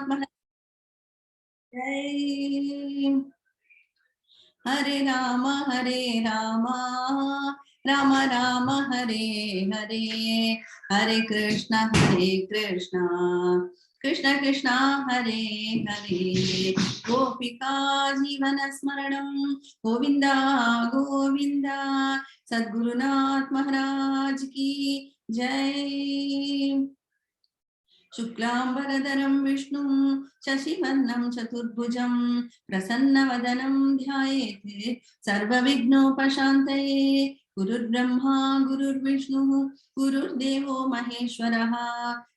Gurunatma Jai. Hare Rama Rama Rama Hare Hare, Hare Krishna Krishna Krishna Hare Hare. Gopika Jivana Smaranam Govinda Govinda. Sadgurunath Maharaj ki Jai. Shuklambaradaram Vishnu Shashivarnam Chaturbhujam Prasannavadhanam Dhyayete Sarva Vignopashantaye. Gurur Brahma Gurur Vishnu Gurur Devo Maheshwaraha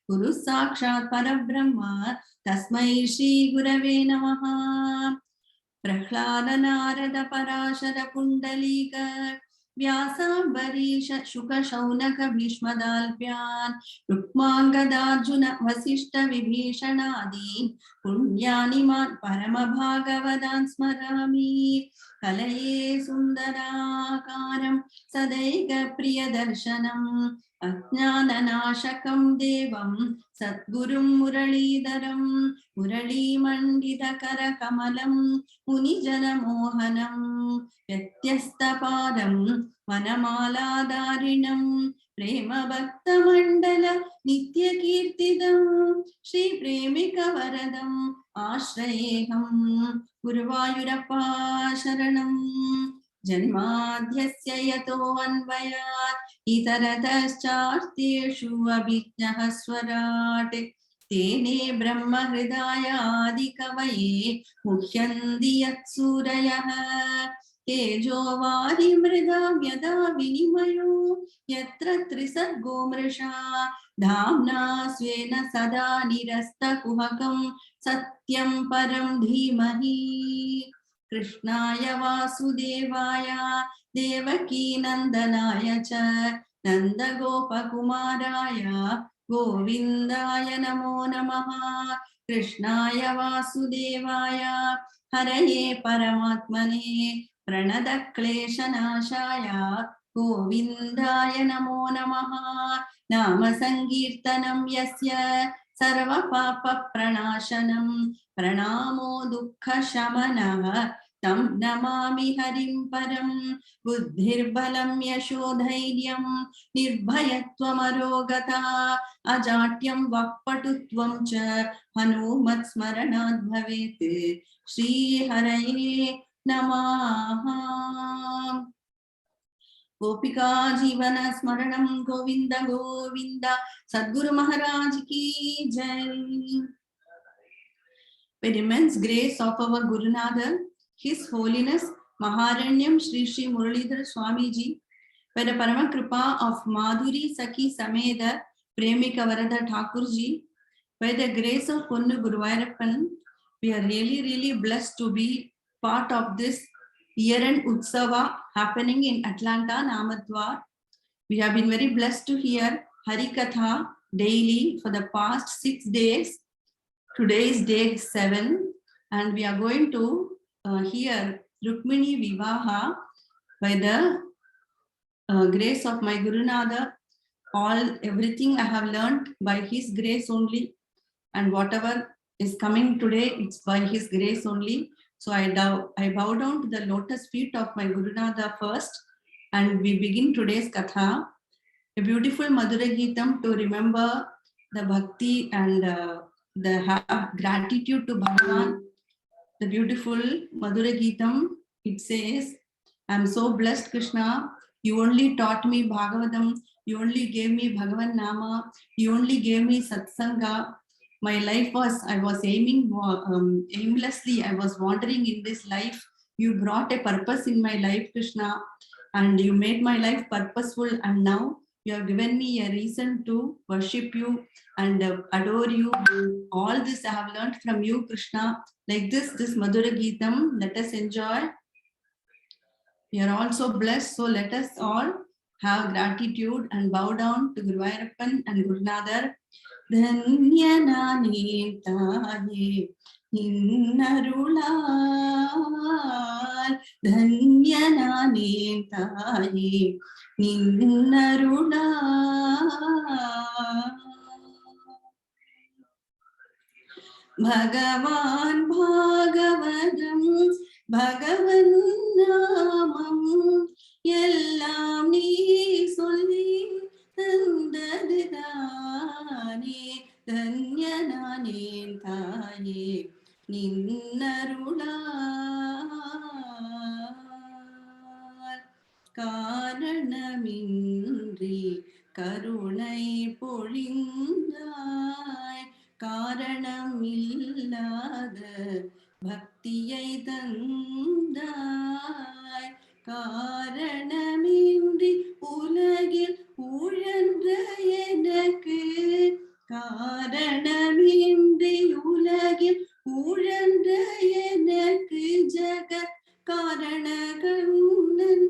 Guru Sakshat Parabrahma Tasmai Shri Gurave Namaha. Prahlada Narada Parashara Pundalika Vyasambarish Shuka Shaunaka Bhishmadalpyan Rukmangadarjuna Vasishta Vibhishanadi Punyaniman Paramabhagavadan Smarami Kalaye Sundarakaram Sadaiga Priyadarshanam Ajnananashakam Devam Satgurum Muralidaram Murali Mandidakara Kamalam Munijana Mohanam Vyatyasthapadam Vanamala Prema Bhakta Mandala Nitya Kirtidam Shri Premika Varadam Ashrayeham Guruvayurappa Sharanam Janmadhyasya yato anvayat itarataschaarteshu abhijnah swarat Tene Brahma Hridaya Adikavaye Mukhyandi Yatsurayah Tejo Vari Mridam Yada Vinimayo Yatra Trisargo Mrisha Dhamna Svena Sada Nirasta Kuhakam Satyam Param Dhimahi Krishnaya Vasudevaya Devaki Nandanaya Cha Nanda Gopakumaraya Govindaya Namo Namaha Krishnaya Vasudevaya Haraye Paramatmane Pranada Kleshanashaya Govindaya Namo Namaha Nama Sankirtanam Yasya Sarva Papa Pranashanam Pranamo Dukkha Shamanah Tam Namami Harim Param Buddhir Balam Yashodhairyam Nirbhayatvam Arogata Ajatyam Vakpatutvam Cha Hanumat Smaranad Bhavet Shri Haraye Namaha. Gopika Jivana Smaranam Govinda Govinda. Sadguru Maharaj ki Jai. By immense grace of our Gurunatha, His Holiness Maharanyam Shri Shri Muralidhar Swamiji, by the Parama Kripa of Madhuri Saki Sameda Premika Varada Thakurji, by the grace of Ponnu Guruvayurappan, we are really blessed to be part of this year-end Utsava happening in Atlanta, Namadwar. We have been very blessed to hear Hari Katha daily for the past 6 days. Today is day 7, and we are going to hear Rukmini Vivaha by the grace of my Gurunatha. Everything I have learned by his grace only, and whatever is coming today, it's by his grace only. So I bow down to the lotus feet of my Gurunatha first, and we begin today's Katha, a beautiful Madhura Geetam to remember the bhakti and the gratitude to Bhagavan. The beautiful Madhura Geetam, it says, I'm so blessed, Krishna. You only taught me Bhagavatam. You only gave me Bhagavan Nama. You only gave me Satsanga. My life I was aiming aimlessly. I was wandering in this life. You brought a purpose in my life, Krishna, and you made my life purposeful. And now you have given me a reason to worship you and adore you. All this I have learned from you, Krishna. Like this Madhura Geetam, let us enjoy. We are also blessed, so let us all have gratitude and bow down to Guruvayurappan and Gurunatha. Dhanyanani taye ninnarulal, Dhanyanani taye ninnarulal. Bhagavan Bhagavatam Bhagavan Namam Yellam Ni Solli Tandadane Dhanyanane Thaye Ninnarulal Karanamindri Karunai Polindai காரணமில்லாத பக்தியை தந்தாய் காரணமின்றி உலகில் உழன்ற எனக்கு காரணமின்றி உலகில் உழன்ற எனக்கு ஜகத் காரண கண்ணன்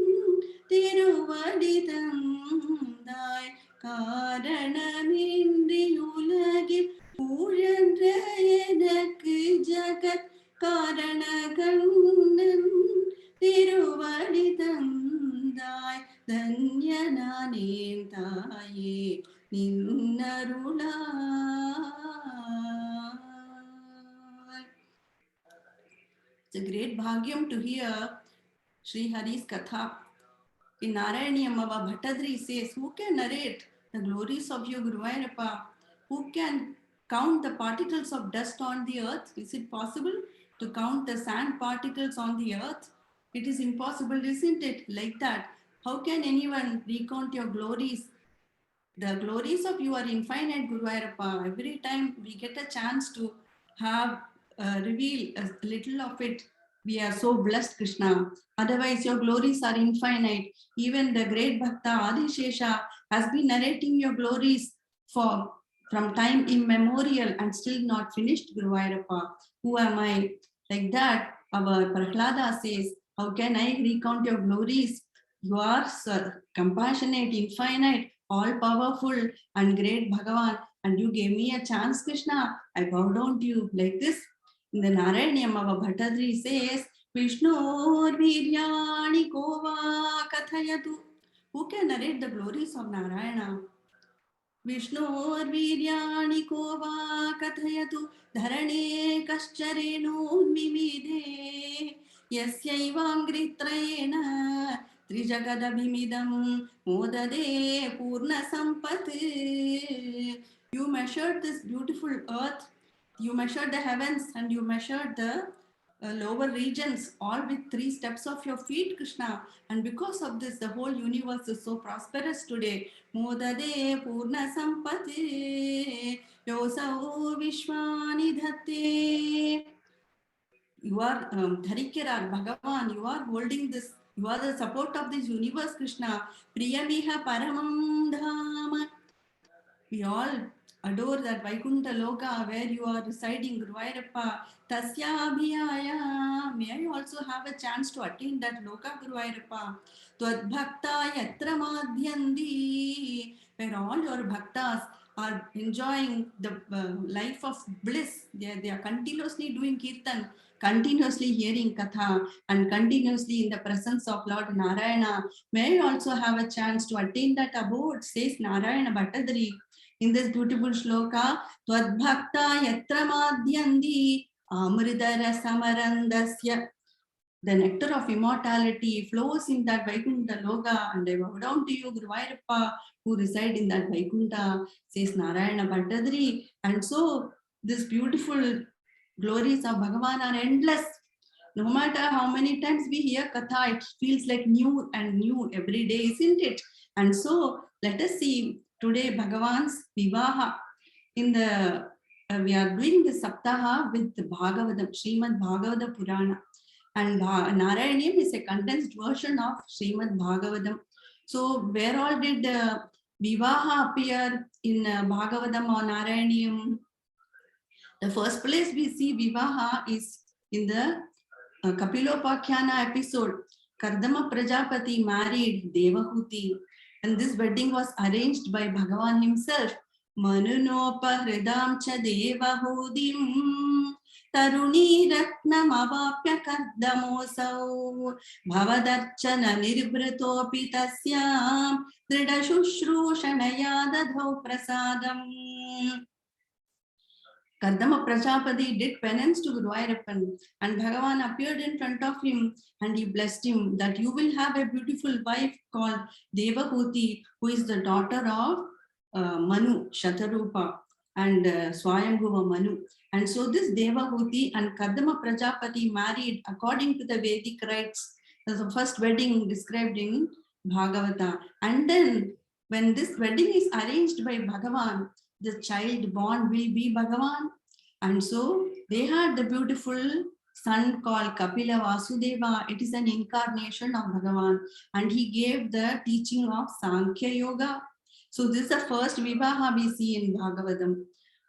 திருவடி தந்தாய் காரணமின்றி உலகில் உழன்ற எனக்கு ஜகத் காரண கண்ணன் திருவடி தந்தாய் தன்யனானேன் தாயே நின்னருளால். It's a great bhagyam to hear Sri Hari's Katha. In Narayaniyam, our Bhattadri says, who can narrate the glories of you, Guru Vairappa? Who can count the particles of dust on the earth? Is it possible to count the sand particles on the earth? It is impossible, isn't it? Like that. How can anyone recount your glories? The glories of you are infinite, Guru Vairappa. Every time we get a chance to have reveal a little of it, we are so blessed, Krishna. Otherwise, your glories are infinite. Even the great Bhakta Adishesha has been narrating your glories from time immemorial and still not finished, Guru Vairappa. Who am I? Like that, our Prahlada says, how can I recount your glories? You are compassionate, infinite, all-powerful and great Bhagavan, and you gave me a chance, Krishna. I bow down to you like this. In the Narayanyam, our Bhattadri says, Vishnur Viryani Kova Kathayatu. Who can narrate the glories of Narayana? Vishnur Viryani Kova Kathayatu Dharane Kaschareno Mimide Yasyaivaangritrayena Trijagadabhimidam Modade Purna Sampati. You measured this beautiful earth, you measured the heavens, and you measured the lower regions, all with 3 steps of your feet, Krishna. And because of this, the whole universe is so prosperous today. Modade Purna Sampati Yosau Vishwani Dhate. You are Dharikirar, Bhagavan, you are holding this, you are the support of this universe, Krishna. Priyamiha Paramam Dhama. We all adore that Vaikuntha Loka where you are residing, Guru Vairappa. Tasya Abhiyaya. May I also have a chance to attain that Loka, Guru Vairappa. Twadbhakta Yatra Madhyandi. Where all your bhaktas are enjoying the life of bliss. They are continuously doing kirtan, continuously hearing Katha, and continuously in the presence of Lord Narayana. May I also have a chance to attain that abode, says Narayana Bhattadri. In this beautiful shloka, Twadbhakta Yatra Madhyandi Amridara Samarandasya. The nectar of immortality flows in that Vaikuntha Loka, and I bow down to you, Guru Vairappa, who reside in that Vaikuntha, says Narayana Bhattadri. And so, these beautiful glories of Bhagavan are endless. No matter how many times we hear Katha, it feels like new and new every day, isn't it? And so, let us see today Bhagavan's Vivaha. In the we are doing the Saptaha with the Bhagavatam, Srimad Bhagavata Purana. And Narayanam is a condensed version of Srimad Bhagavatam. So, where all did Vivaha appear in Bhagavatam or Narayanam? The first place we see Vivaha is in the Kapilopakhyana episode. Kardama Prajapati married Devahuti, and this wedding was arranged by Bhagavan himself. Manunopa hridam cha Devahudim Taruni Ratnam Avapya Kardamosau Bhavadarchana Nirbratopi Tasyam Dridashushrushana Yadadhau Prasadam. Kardama Prajapati did penance to Guruvayurappan, and Bhagavan appeared in front of him and he blessed him that you will have a beautiful wife called Devahuti, who is the daughter of Manu, Shatarupa, and Swayambhuva Manu. And so this Devahuti and Kardama Prajapati married according to the Vedic rites. That's the first wedding described in Bhagavata. And then when this wedding is arranged by Bhagavan, the child born will be Bhagavan. And so they had the beautiful son called Kapila Vasudeva. It is an incarnation of Bhagavan. And he gave the teaching of Sankhya Yoga. So this is the first Vivaha we see in Bhagavatam.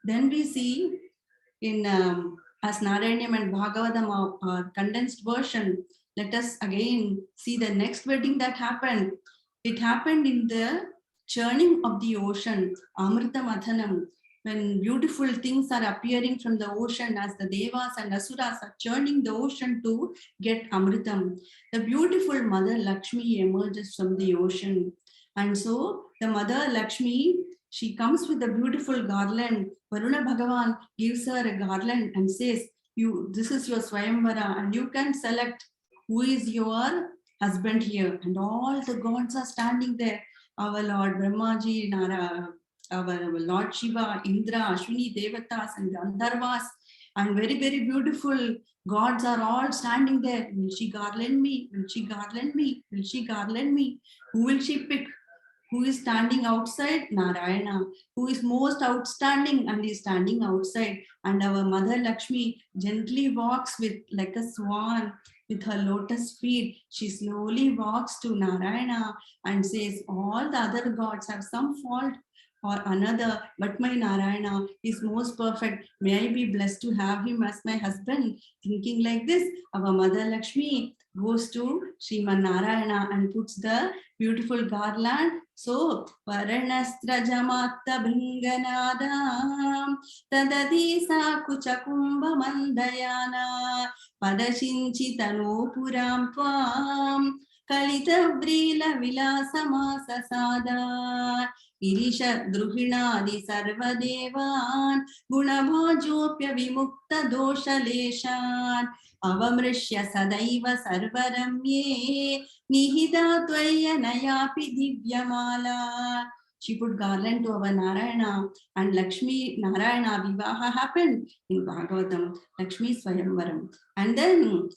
Then we see in as Narayanyam and Bhagavatam are condensed version. Let us again see the next wedding that happened. It happened in the churning of the ocean, Amrita Mathanam, when beautiful things are appearing from the ocean as the Devas and Asuras are churning the ocean to get Amritam. The beautiful Mother Lakshmi emerges from the ocean. And so the Mother Lakshmi, she comes with a beautiful garland. Varuna Bhagavan gives her a garland and says, this is your Swayamvara and you can select who is your husband here. And all the gods are standing there. Our Lord Brahmaji, our Lord Shiva, Indra, Ashwini, Devatas, and Gandharvas, and very, very beautiful gods are all standing there. Will she garland me? Will she garland me? Will she garland me? Who will she pick? Who is standing outside? Narayana. Who is most outstanding and is standing outside? And our Mother Lakshmi gently walks with like a swan with her lotus feet. She slowly walks to Narayana and says, all the other gods have some fault or another, but my Narayana is most perfect. May I be blessed to have him as my husband. Thinking like this, our Mother Lakshmi goes to Srimad Narayana and puts the beautiful garland. So, Varanastra Jamatta Bringanadam Tadadi Sakucha Kumbha Mandayana Padashinchi Tanu Puram Tvam Kalita Vrila Vilasama Sasada Irisha Druhinadi Sarvadevan Gunabhajopya Vimukta Dosha Leshan Avamrishya Sadaiva Sarvaramye Nihida Tvaya Nayapi Divyamala. She put garland to our Narayana and Lakshmi Narayana Vivaha happened in Bhagavatam, Lakshmi Swayamvaram. And then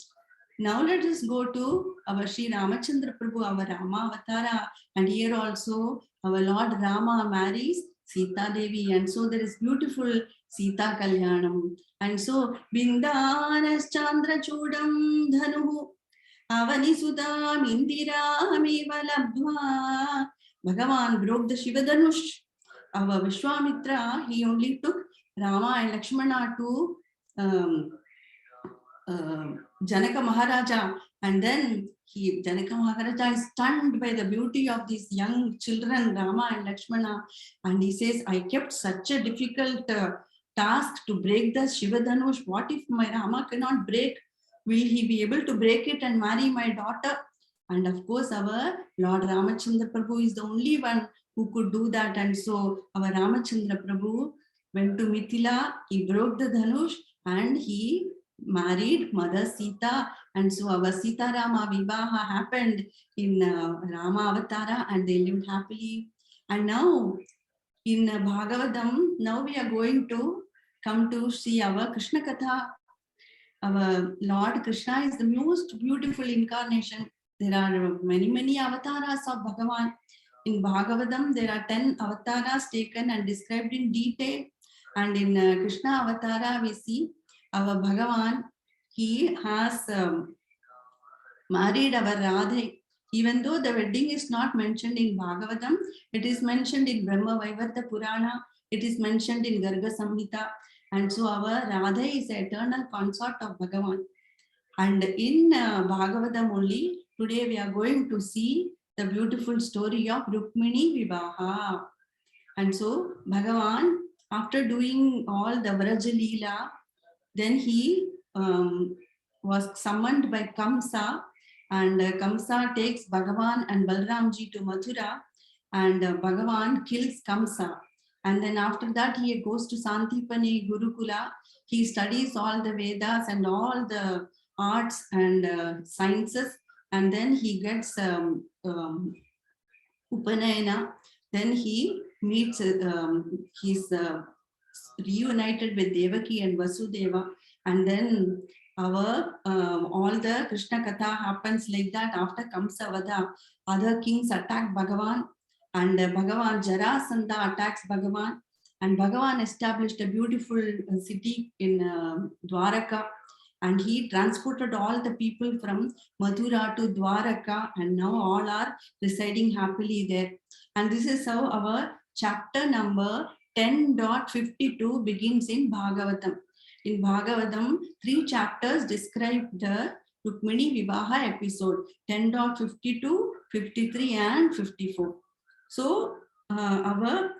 now let us go to our Sri Ramachandra Prabhu, our Rama Avatara, and here also our Lord Rama marries Sita Devi, and so there is beautiful Sita Kalyanam. And so Bindanas Chandra Chudam Dhanuhu Avani Sudam Indira Labdva. Bhagavan broke the Shivadanush. Our Vishwamitra, he only took Rama and Lakshmana to Janaka Maharaja, and then Janaka Maharaja is stunned by the beauty of these young children, Rama and Lakshmana, and he says, I kept such a difficult task to break the Shivadanush. What if my Rama cannot break? Will he be able to break it and marry my daughter? And of course, our Lord Ramachandra Prabhu is the only one who could do that. And so our Ramachandra Prabhu went to Mithila, he broke the Dhanush, and he married Mother Sita, and so our Sita Rama Vivaha happened in Rama Avatara, and they lived happily. And now in Bhagavatam, now we are going to come to see our Krishna Katha. Our Lord Krishna is the most beautiful incarnation. There are many avatars of Bhagavan. In Bhagavatam, there are 10 avatars taken and described in detail. And in Krishna Avatara, we see our Bhagavan, he has married our Radha. Even though the wedding is not mentioned in Bhagavatam, it is mentioned in Brahma Vaivarta Purana, it is mentioned in Garga Samhita. And so our Radha is the eternal consort of Bhagavan. And in Bhagavatam only, today we are going to see the beautiful story of Rukmini Vivaha. And so Bhagavan, after doing all the Vraja Leela, then he was summoned by Kamsa, and Kamsa takes Bhagavan and Balramji to Mathura, and Bhagavan kills Kamsa. And then after that, he goes to Santipani Gurukula. He studies all the Vedas and all the arts and sciences. And then he gets Upanayana. Then he meets, he's reunited with Devaki and Vasudeva. And then all the Krishna Katha happens like that. After Kamsavada, other kings attack Bhagavan, and Bhagavan Jarasandha attacks Bhagavan, and Bhagavan established a beautiful city in Dwaraka, and he transported all the people from Mathura to Dwaraka, and now all are residing happily there. And this is how our chapter number 10.52 begins in Bhagavatam. In Bhagavatam, 3 chapters describe the Rukmini Vivaha episode, 10.52, 53 and 54. So our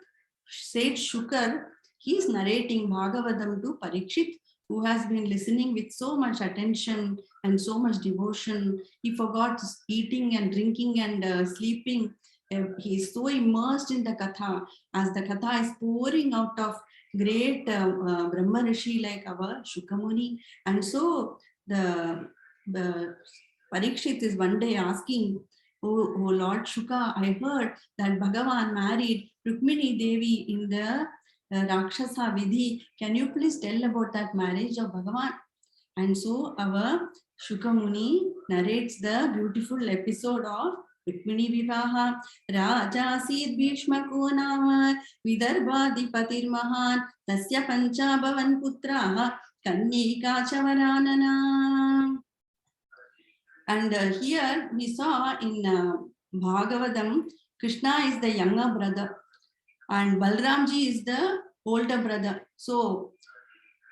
sage Shukar, he is narrating Bhagavatam to Parikshit, who has been listening with so much attention and so much devotion. He forgot eating and drinking and sleeping. He is so immersed in the Katha, as the Katha is pouring out of great Brahma Rishi like our Shukamuni. And so the Parikshit is one day asking, oh Lord Shuka, I heard that Bhagavan married Rukmini Devi in the Rakshasa Vidhi. Can you please tell about that marriage of Bhagavan? And so our Shukamuni narrates the beautiful episode of Rukmini Vivaha. Raja Sid Bhishma Konama Vidarbhadipatir Mahan Tasya Pancha Bhavan Putraha Kanyika Chavaranana. And here we saw in Bhagavatam, Krishna is the younger brother and Balramji is the older brother. So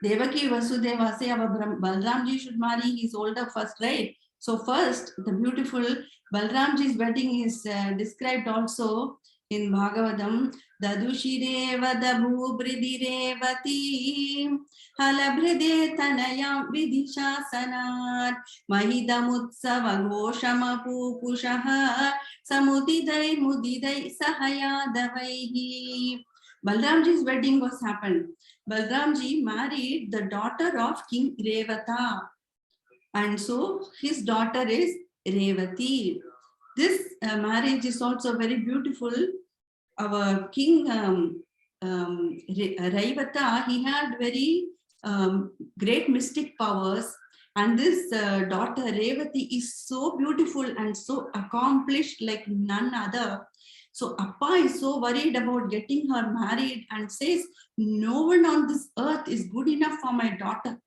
Devaki Vasudeva say our Balramji should marry his older first, right? So first, the beautiful Balramji's wedding is described also in Bhagavatam. Dadushireva dabhu bridirevati halabride tanayam vidishasanat mahidamutsava goshamapu pushaha samudidai mudidai sahayadavaihi. Balramji's wedding was happened. Balramji married the daughter of King Revata, and so his daughter is Revati. This marriage is also very beautiful. Our king Revata, he had very great mystic powers, and this daughter Revati is so beautiful and so accomplished like none other. So Appa is so worried about getting her married and says, no one on this earth is good enough for my daughter.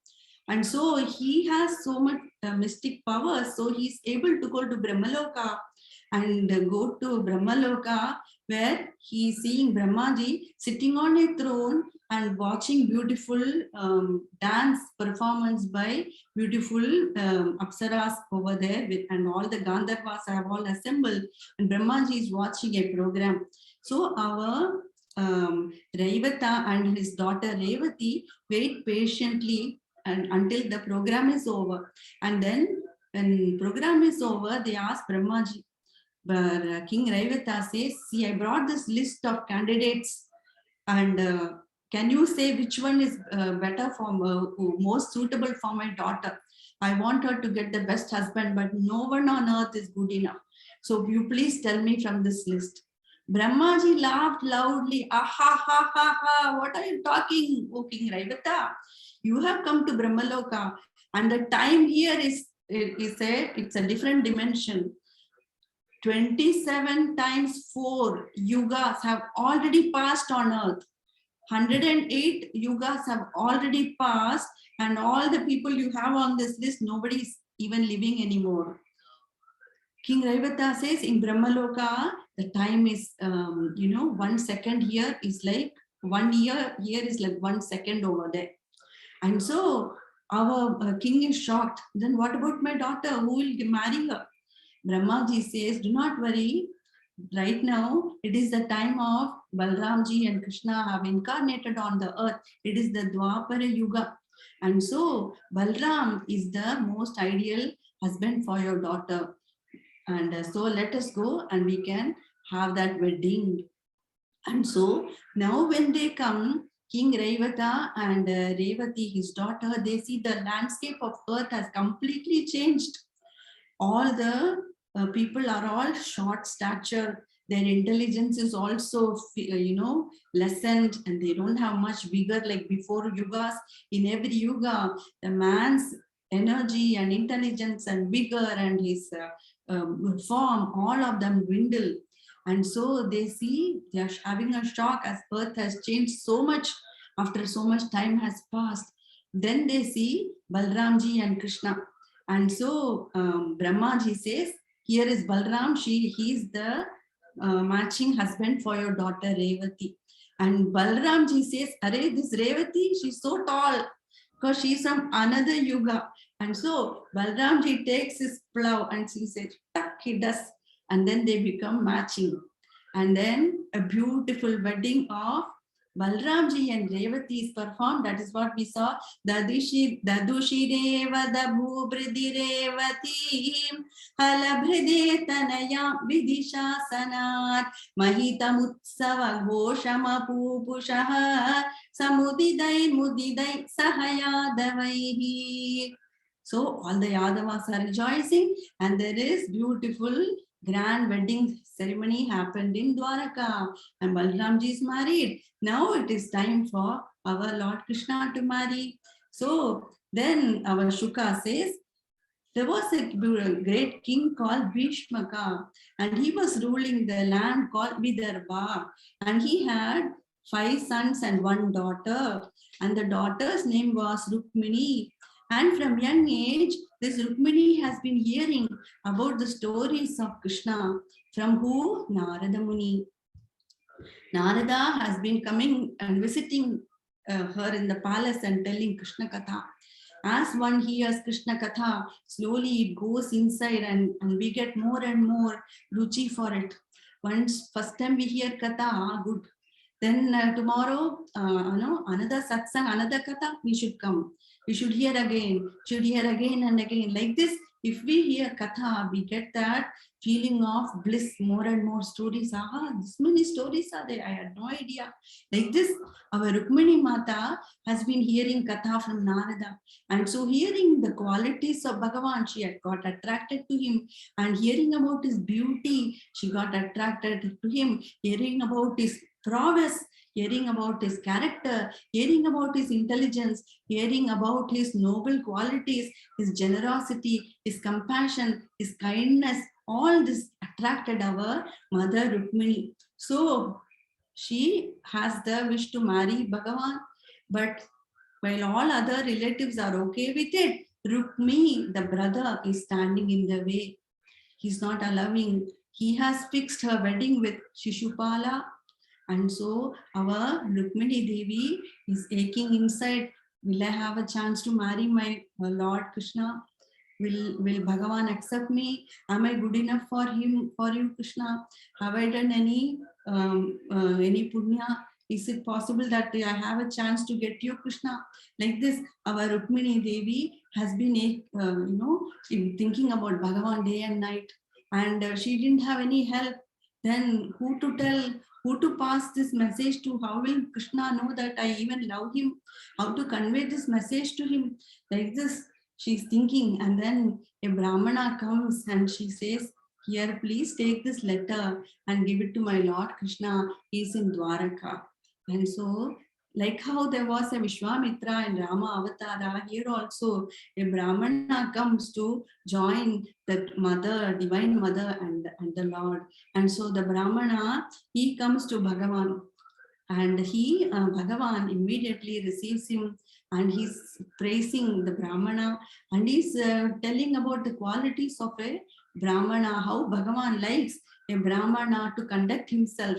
And so he has so much mystic power. So he's able to go to Brahmaloka and go to Brahmaloka, where he is seeing Brahmaji sitting on a throne and watching beautiful dance performance by beautiful Apsaras over there, and all the Gandharvas have all assembled, and Brahmaji is watching a program. So our Revata and his daughter Revati wait patiently and until the program is over. And then when program is over, they ask Brahmaji. But King Revata says, see, I brought this list of candidates, and can you say which one is better for most suitable for my daughter? I want her to get the best husband, but no one on earth is good enough. So you please tell me from this list. Brahmaji laughed loudly. Ah, ha, ha, ha, ha. What are you talking, O King Revata? You have come to Brahmaloka, and the time here it's a different dimension. 27 times 4 yugas have already passed on earth. 108 yugas have already passed, and all the people you have on this list, nobody is even living anymore. King Revata says in Brahmaloka, the time is, 1 second here is like 1 year, here is like 1 second over there. And so our king is shocked. Then what about my daughter? Who will marry her? Brahmaji says, do not worry. Right now, it is the time of Balramji and Krishna have incarnated on the earth. It is the Dwapara Yuga. And so Balram is the most ideal husband for your daughter. And so let us go and we can have that wedding. And so now when they come, King Revata and Revati, his daughter, they see the landscape of earth has completely changed. All the people are all short stature. Their intelligence is also, lessened, and they don't have much vigor like before yugas. In every yuga, the man's energy and intelligence and vigor and his form, all of them dwindle. And so they see, they are having a shock as earth has changed so much after so much time has passed. Then they see Balramji and Krishna. And so Brahmaji says, here is Balram, he is the matching husband for your daughter Revati. And Balramji says, Arey, this Revati, she's so tall because she's from another yuga. And so Balramji takes his plow and he says, tuck, he does. And then they become matching. And then a beautiful wedding of Balramji and Revati is performed. That is what we saw. Dadushi deva dabhu bridi Revati halabhride tanaya vidisha sanat mahita mutsava ghoshama pupushaha samudidai mudidai sahaya davaihi. So all the Yadavas are rejoicing, and there is beautiful grand wedding ceremony happened in Dwaraka, and Balramji is married. Now it is time for our Lord Krishna to marry. So then our Shuka says, there was a great king called Bhishmaka, and he was ruling the land called Vidarbha, and he had 5 sons and 1 daughter, and the daughter's name was Rukmini. And from young age, this Rukmini has been hearing about the stories of Krishna. From who? Narada Muni. Narada has been coming and visiting her in the palace and telling Krishna Katha. As one hears Krishna Katha, slowly it goes inside and we get more and more ruchi for it. Once, first time we hear Katha, good. Then tomorrow, another satsang, another Katha, we should come. We should hear again and again. Like this, if we hear Katha, we get that feeling of bliss, more and more stories. Aha, this many stories are there. I had no idea. Like this, our Rukmini Mata has been hearing Katha from Narada. And so hearing the qualities of Bhagavan, she had got attracted to him. And hearing about his beauty, she got attracted to him. Hearing about his prowess, hearing about his character, hearing about his intelligence, hearing about his noble qualities, his generosity, his compassion, his kindness, all this attracted our mother Rukmini. So she has the wish to marry Bhagavan, but while all other relatives are okay with it, Rukmini, the brother, is standing in the way. He's not allowing. He has fixed her wedding with Shishupala. And so our Rukmini Devi is aching inside. Will I have a chance to marry my Lord Krishna? Will Bhagavan accept me? Am I good enough for him, for you, Krishna? Have I done any punya? Is it possible that I have a chance to get you, Krishna? Like this, our Rukmini Devi has been, thinking about Bhagavan day and night, and she didn't have any help. Then who to tell? Who to pass this message to? How will Krishna know that I even love him? How to convey this message to him? Like this, she's thinking, and then a Brahmana comes and she says, here, please take this letter and give it to my Lord Krishna. He's in Dwaraka. And so, like how there was a Vishwamitra and Rama Avatara, here also a Brahmana comes to join the mother, divine mother and the Lord. And so the Brahmana, he comes to Bhagavan, and Bhagavan immediately receives him, and he's praising the Brahmana, and he's telling about the qualities of a Brahmana, how Bhagavan likes a Brahmana to conduct himself.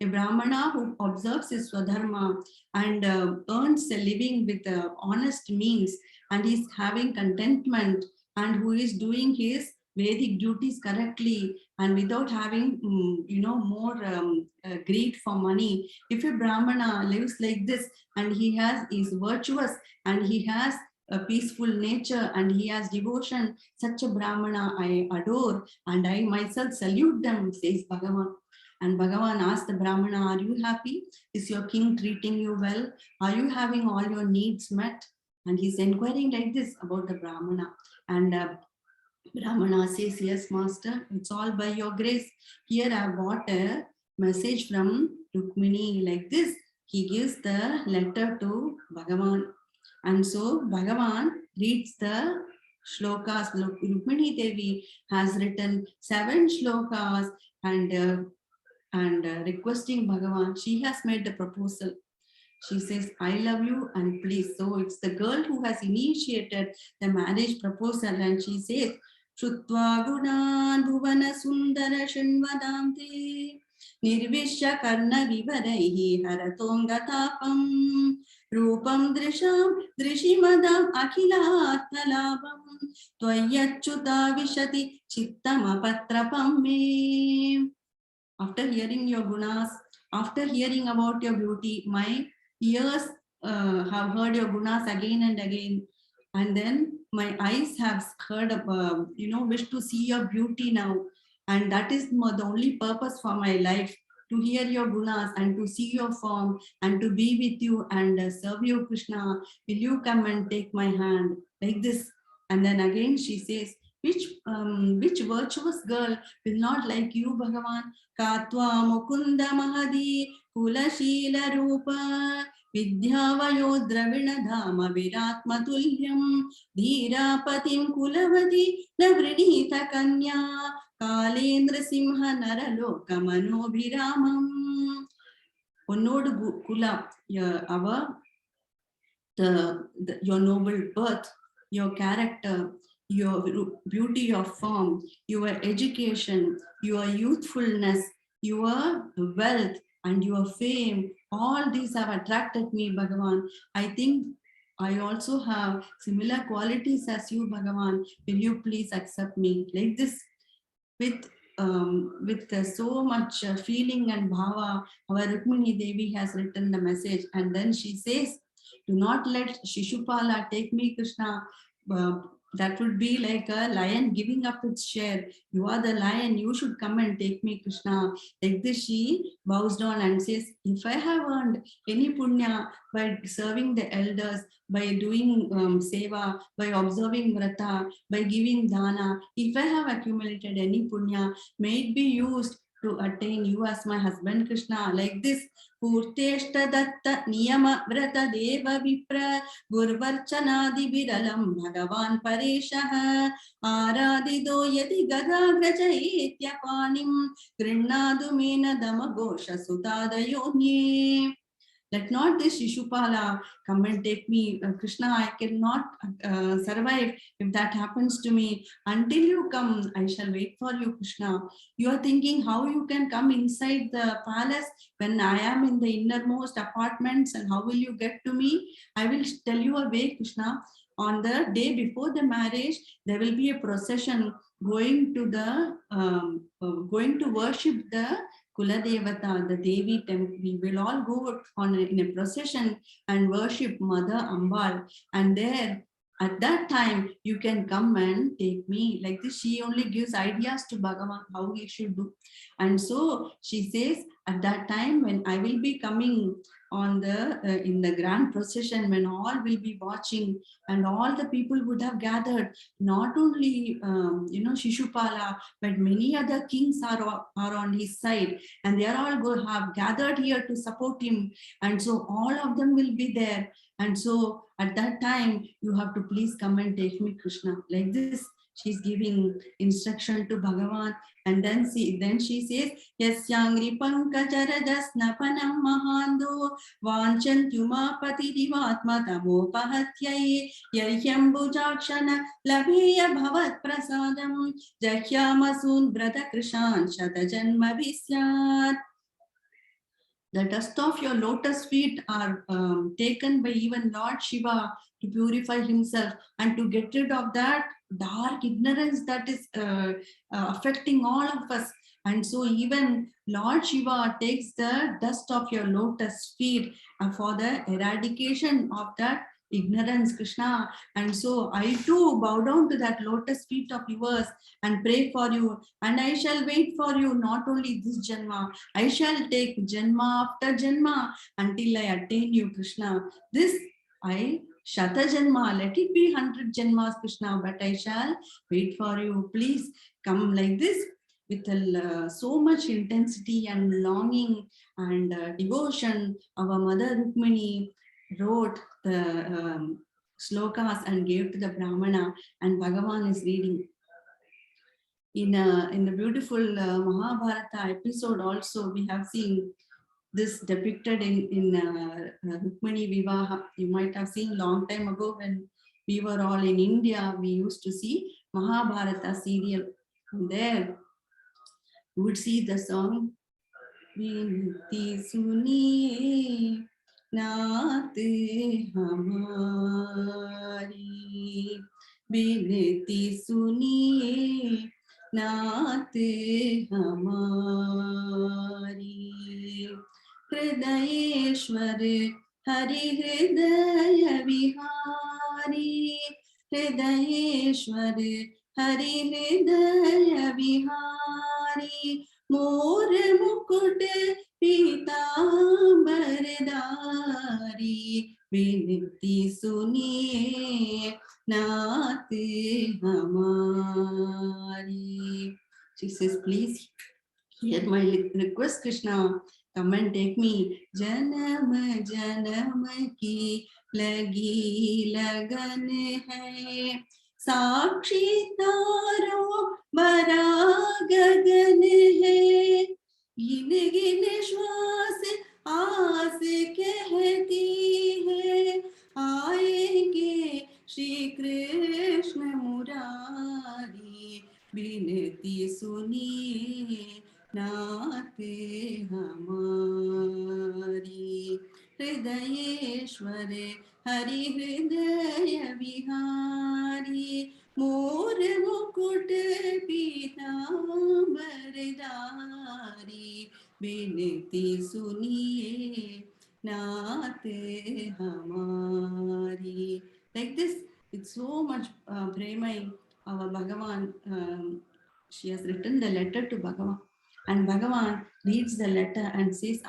A Brahmana who observes his Swadharma and earns a living with honest means, and is having contentment, and who is doing his Vedic duties correctly and without having, more greed for money. If a Brahmana lives like this and he is virtuous and he has a peaceful nature and he has devotion, such a Brahmana I adore and I myself salute them, says Bhagavan. And Bhagavan asked the Brahmana, are you happy? Is your king treating you well? Are you having all your needs met? And he's inquiring like this about the Brahmana. And Brahmana says, yes, master, it's all by your grace. Here I brought a message from Rukmini like this. He gives the letter to Bhagavan. And so Bhagavan reads the shlokas. Rukmini Devi has written 7 shlokas and requesting Bhagavan. She has made the proposal. She says, I love you and please. So it's the girl who has initiated the marriage proposal, and she says, Shrutva gunan bhuvana sundara shinvadante nirvishya karna vivaraihi haratongatapam rupam drisham drishimadam akhilatmalabam tvayachyuta vishati chittamapatrapam me. After hearing your gunas, after hearing about your beauty, my ears have heard your gunas again and again. And then my eyes have heard of, wish to see your beauty now. And that is the only purpose for my life, to hear your gunas and to see your form and to be with you and serve you, Krishna. Will you come and take my hand? Like this. And then again she says, which virtuous girl will not like you, Bhagavan? Katva mukunda mahadi kulashila rupa vidyavayo dravina dhama viratma tulyam dhirapatim kulavati navrinita kanya kalendra simha naraloka manobhiramam. Onod kula, your noble birth, your character, your beauty, your form, your education, your youthfulness, your wealth, and your fame, all these have attracted me, Bhagavan. I think I also have similar qualities as you, Bhagavan. Will you please accept me? Like this, with so much feeling and bhava, our Rukmini Devi has written the message, and then she says, do not let Shishupala take me, Krishna. That would be like a lion giving up its share. You are the lion, you should come and take me, Krishna. Like this, she bows down and says, if I have earned any punya by serving the elders, by doing seva, by observing vrata, by giving dana, if I have accumulated any punya, may it be used to attain you as my husband, Krishna. Like this, Purteshta datta niyama vrata deva vipra gurvarchanadi viralam bhagavan pareshaha aradido yadi gadagraja etyapanim grinnadu mena damagosha sutadayonye. Let not this Shishupala come and take me. Krishna, I cannot survive if that happens to me. Until you come, I shall wait for you, Krishna. You are thinking how you can come inside the palace when I am in the innermost apartments, and how will you get to me? I will tell you a way, Krishna. On the day before the marriage, there will be a procession going to worship the Kuladevata, the Devi temple. We will all go in a procession and worship Mother Ambal. And there, at that time, you can come and take me. Like this, she only gives ideas to Bhagavan how he should do. And so she says, at that time when I will be coming on the in the grand procession, when all will be watching and all the people would have gathered, not only Shishupala, but many other kings are on his side, and they are all have gathered here to support him, and so all of them will be there. And so at that time you have to please come and take me, Krishna. Like this, she's giving instruction to Bhagavan. And then she says, Yasyangri pankajarajasnapanam mahando vanchantyumapati divatma tamopahatyai yahyambujakshana labheya bhavat prasadam jahyamasun brata krishan shatajanma visyat. The dust of your lotus feet are taken by even Lord Shiva to purify himself and to get rid of that dark ignorance that is affecting all of us. And so even Lord Shiva takes the dust of your lotus feet for the eradication of that ignorance, Krishna. And so I too bow down to that lotus feet of yours and pray for you. And I shall wait for you, not only this Janma, I shall take Janma after Janma until I attain you, Krishna. This I Shata Janma, let it be 100 Janmas, Krishna, but I shall wait for you. Please come like this with so much intensity and longing and devotion. Our mother Rukmini wrote the slokas and gave to the Brahmana, and Bhagavan is reading. In the beautiful Mahabharata episode also, we have seen this depicted in Rukmini Vivaha. You might have seen long time ago when we were all in India, we used to see Mahabharata serial. And there you would see the song Vinti Suniye Naat Hamari, Vinti Suniye Naat Hamari, Hridayeshwar Hari Hridaya Vihari, Hridayeshwar Hari Hridaya Vihari, मोर मुकुट पीतांबरधारी, विनती सुनिए नाथ हमारी. She says, please hear my request, Krishna. Come and take me. Janam janam ki lagi lagan hai, साक्षी तारों बरा गगन है, गिन गिन श्वास आस कहती है, आएंगे श्री कृष्ण मुरारी, विनती सुनिए नाथ हमारी, हृदयेश्वर हरि हृदय विहारी, मोर मुकुट पीतांबरधारी, विनती सुनिए नाथ हमारी. Like this, with so much prema, our Bhagavan, she has written the letter to Bhagavan, and Bhagavan reads the letter and says,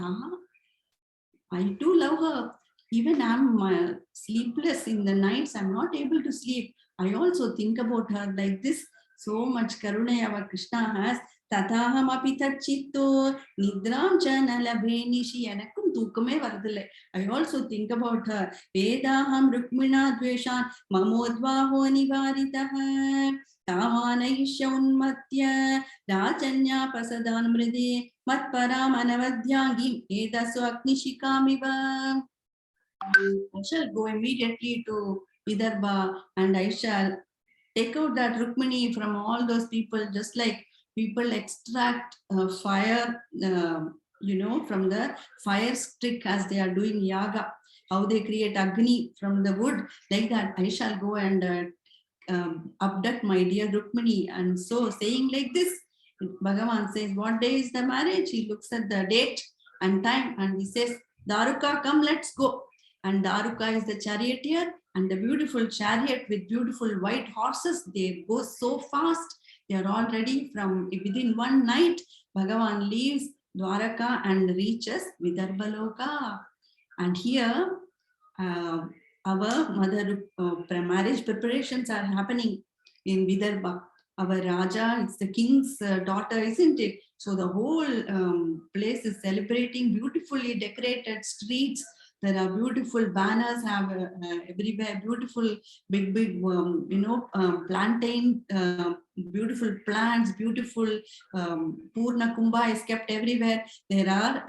I too love her. Even I'm sleepless in the nights, I'm not able to sleep. I also think about her like this. So much karuna our Krishna has. Tathaham api tachitto nidram chanalabhe nishi, enakkum தூக்கமே வரதில்லை. I also think about her. Vedaham Rukmina dveshan mamodvaho nivaritah, तावानैष्य उन्मत्य राजन्या प्रसदान मृदे मत्पराम अनवद्यांगीं एतस्व अग्निशिखामिव. I shall go immediately to Vidarbha and I shall take out that Rukmini from all those people, just like people extract fire, from the fire stick as they are doing yaga, how they create Agni from the wood, like that I shall go and abduct my dear Rukmini. And so saying like this, Bhagavan says, what day is the marriage? He looks at the date and time and he says, Daruka, come, let's go. And Daruka is the charioteer, and the beautiful chariot with beautiful white horses, they go so fast. They are all ready. From within one night, Bhagavan leaves Dwaraka and reaches Vidarbhaloka. And here, our mother marriage preparations are happening in Vidarbha. Our Raja, it's the king's daughter, isn't it? So the whole place is celebrating, beautifully decorated streets. There are beautiful banners have everywhere, beautiful big plantain, beautiful plants, beautiful Purna Kumbha is kept everywhere. There are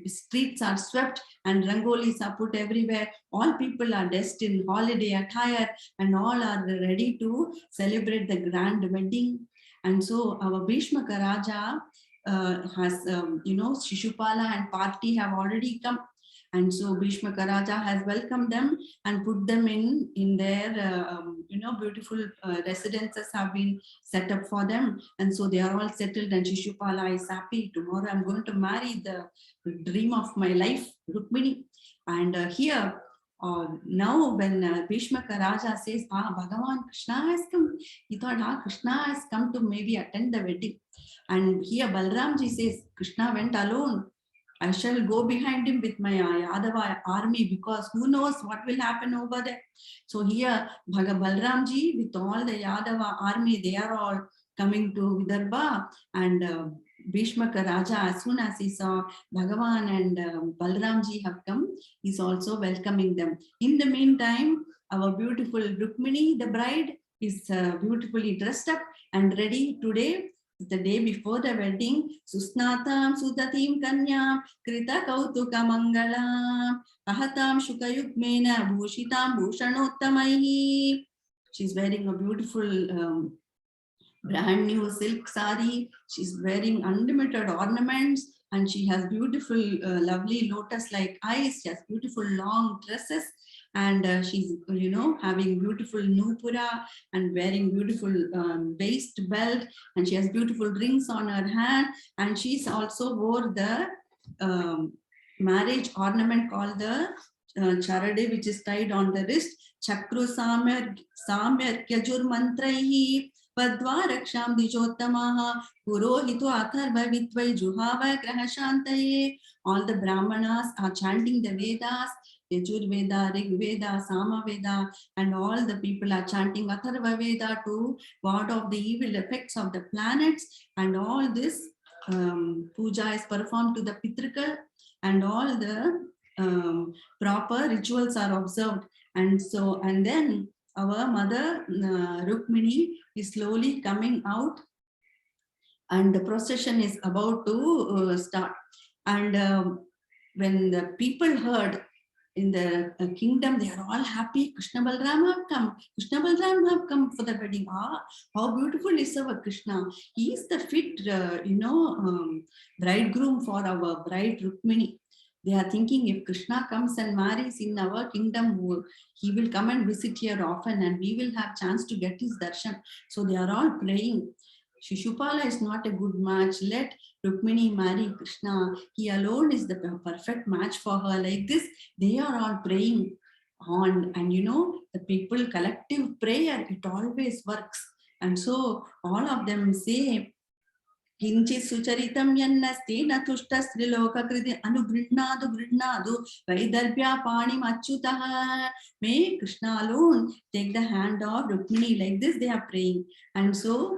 streets are swept and rangolis are put everywhere. All people are dressed in holiday attire and all are ready to celebrate the grand wedding. And so our Bhishmaka Raja has, Shishupala and party have already come. And so Bhishmaka Raja has welcomed them and put them in their, beautiful residences have been set up for them. And so they are all settled and Shishupala is happy. Tomorrow I'm going to marry the dream of my life, Rukmini. And here Now when Bhishmaka Raja says, Bhagavan Krishna has come, he thought, Krishna has come to maybe attend the wedding. And here Balramji says, Krishna went alone. I shall go behind him with my Yadava army, because who knows what will happen over there. So here Balramji with all the Yadava army, they are all coming to Vidarbha, and Bhishmaka Raja, as soon as he saw Bhagavan and Balramji have come, he's also welcoming them. In the meantime, our beautiful Rukmini, the bride, is beautifully dressed up and ready today. The day before the wedding, Susnatam Sudatim Kanyam Krita Kautuka Mangalam Ahatam Shukayukmena Bhushitam Bhushanottamaihi. She's wearing a beautiful brand new silk sari. She's wearing unlimited ornaments, and she has beautiful, lovely lotus-like eyes. She has beautiful long dresses, and she's, having beautiful nupura and wearing beautiful waist belt, and she has beautiful rings on her hand, and she's also wore the marriage ornament called the charade, which is tied on the wrist. Chakru samyar kyajur mantraihi Padva Raksham Dijottamaha Purohito Atharva Vitvai Juhava Grahashantaye. All the Brahmanas are chanting the Vedas, Yajur Veda, Rig Veda, Sama Veda, and all the people are chanting Atharva Veda to ward off the evil effects of the planets. And all this puja is performed to the Pitrikal, and all the proper rituals are observed. And then our mother Rukmini is slowly coming out, and the procession is about to start. And when the people heard in the kingdom, they are all happy. Krishna Balram have come. Krishna Balram have come for the wedding. How beautiful is our Krishna. He is the fit, bridegroom for our bride Rukmini. They are thinking, if Krishna comes and marries in our kingdom, he will come and visit here often, and we will have chance to get his darshan. So they are all praying. Shishupala is not a good match. Let Rukmini marry Krishna. He alone is the perfect match for her. Like this, they are all praying on. And the people collective prayer, it always works. And so all of them say, Kinchit sucharitam yannastena tushtasriloka kriti anugrinadu vaidarbhya panim achyutaha. May Krishna alone take the hand of Rukmini. Like this they are praying. And so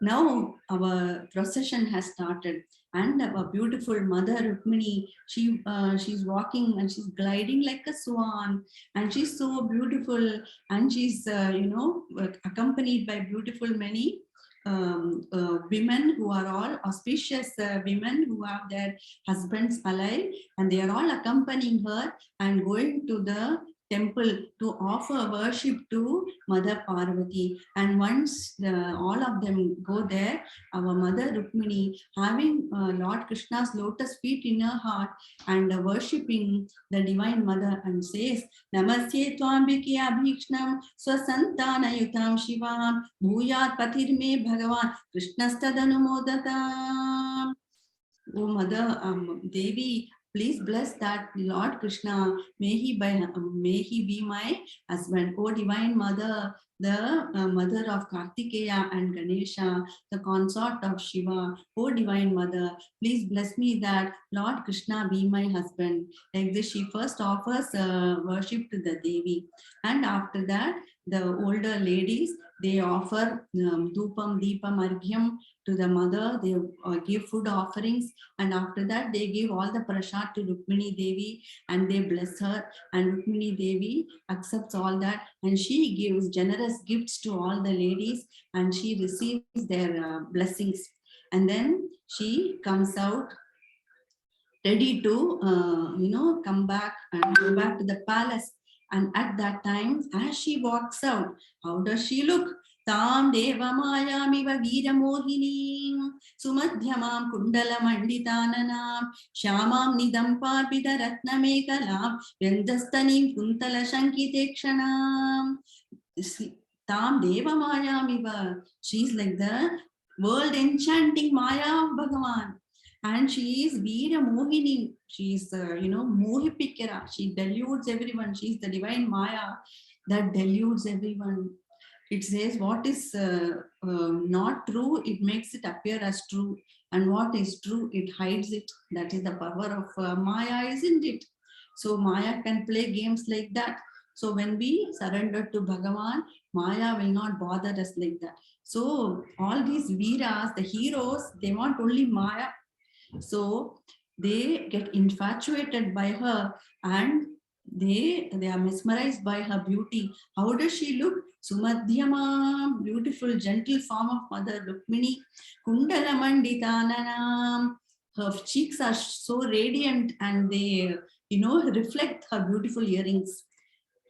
now our procession has started, and our beautiful mother Rukmini, she's walking and she's gliding like a swan, and she's so beautiful, and she's accompanied by beautiful many women who are all auspicious women who have their husbands alive, and they are all accompanying her and going to the temple to offer worship to Mother Parvati. And once all of them go there, our Mother Rukmini, having Lord Krishna's lotus feet in her heart and worshipping the Divine Mother, and says, Namasye Twambiki Abhikshnam Swasantanayutam Shivam Bhuyat Patirme Bhagavan Krishnastadanumodatam. Oh Mother Devi, please bless that Lord Krishna. May he be my husband. Oh Divine Mother, the mother of Kartikeya and Ganesha, the consort of Shiva. Oh Divine Mother, please bless me that Lord Krishna be my husband. Like this, she first offers worship to the Devi, and after that, the older ladies, they offer Dupam, Deepam, Arghyam to the mother. They give food offerings, and after that they give all the prasad to Rukmini Devi, and they bless her, and Rukmini Devi accepts all that, and she gives generous gifts to all the ladies, and she receives their blessings. And then she comes out ready to come back and go back to the palace. And at that time, as she walks out, how does she look? Tam devamayamiva veeramohinim sumadhyamam kundala manditananam shyamam nidam parpita ratnamekalam vyandastanim kuntala shankitekshanam. Tam devamayamiva. She's like the world enchanting Maya of Bhagavan. And she is Veera Mohini. She is, Mohipikara. She deludes everyone. She is the divine Maya that deludes everyone. It says what is not true, it makes it appear as true. And what is true, it hides it. That is the power of Maya, isn't it? So Maya can play games like that. So when we surrender to Bhagavan, Maya will not bother us like that. So all these Veeras, the heroes, they want only Maya. So they get infatuated by her, and they are mesmerized by her beauty. How does she look? Sumadhyama, beautiful, gentle form of Mother Rukmini. Kundala Manditananam. Her cheeks are so radiant, and they, reflect her beautiful earrings.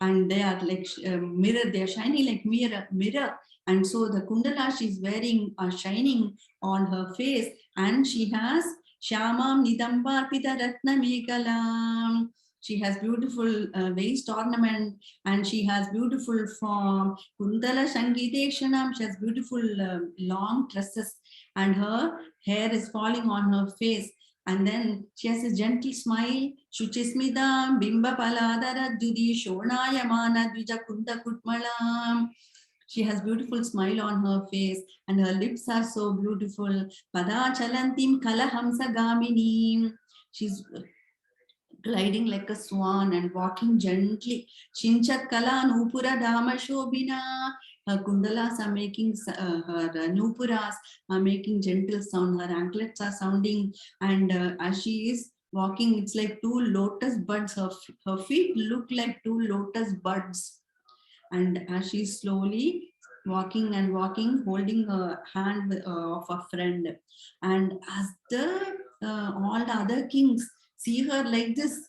And they are like mirror, they are shiny like mirror. And so the kundala she's wearing are shining on her face, and she has shamam nidambarpita ratna megalam. She has beautiful waist ornament, and she has beautiful form. Kundala Sangiteshanam, she has beautiful long tresses, and her hair is falling on her face. And then she has a gentle smile. Shuchismidam bimba paladara dudi shonayamana dvija kunda kutmalam. She has beautiful smile on her face, and her lips are so beautiful. Pada chalantim kalahamsa gamini. She's gliding like a swan and walking gently. Shinchat kala nupura dama shobina. Her kundalas are making, her nupuras are making gentle sound. Her anklets are sounding, and as she is walking, it's like two lotus buds. Her feet look like two lotus buds. And as she's slowly walking and walking, holding her hand of a friend. And as all the other kings see her like this,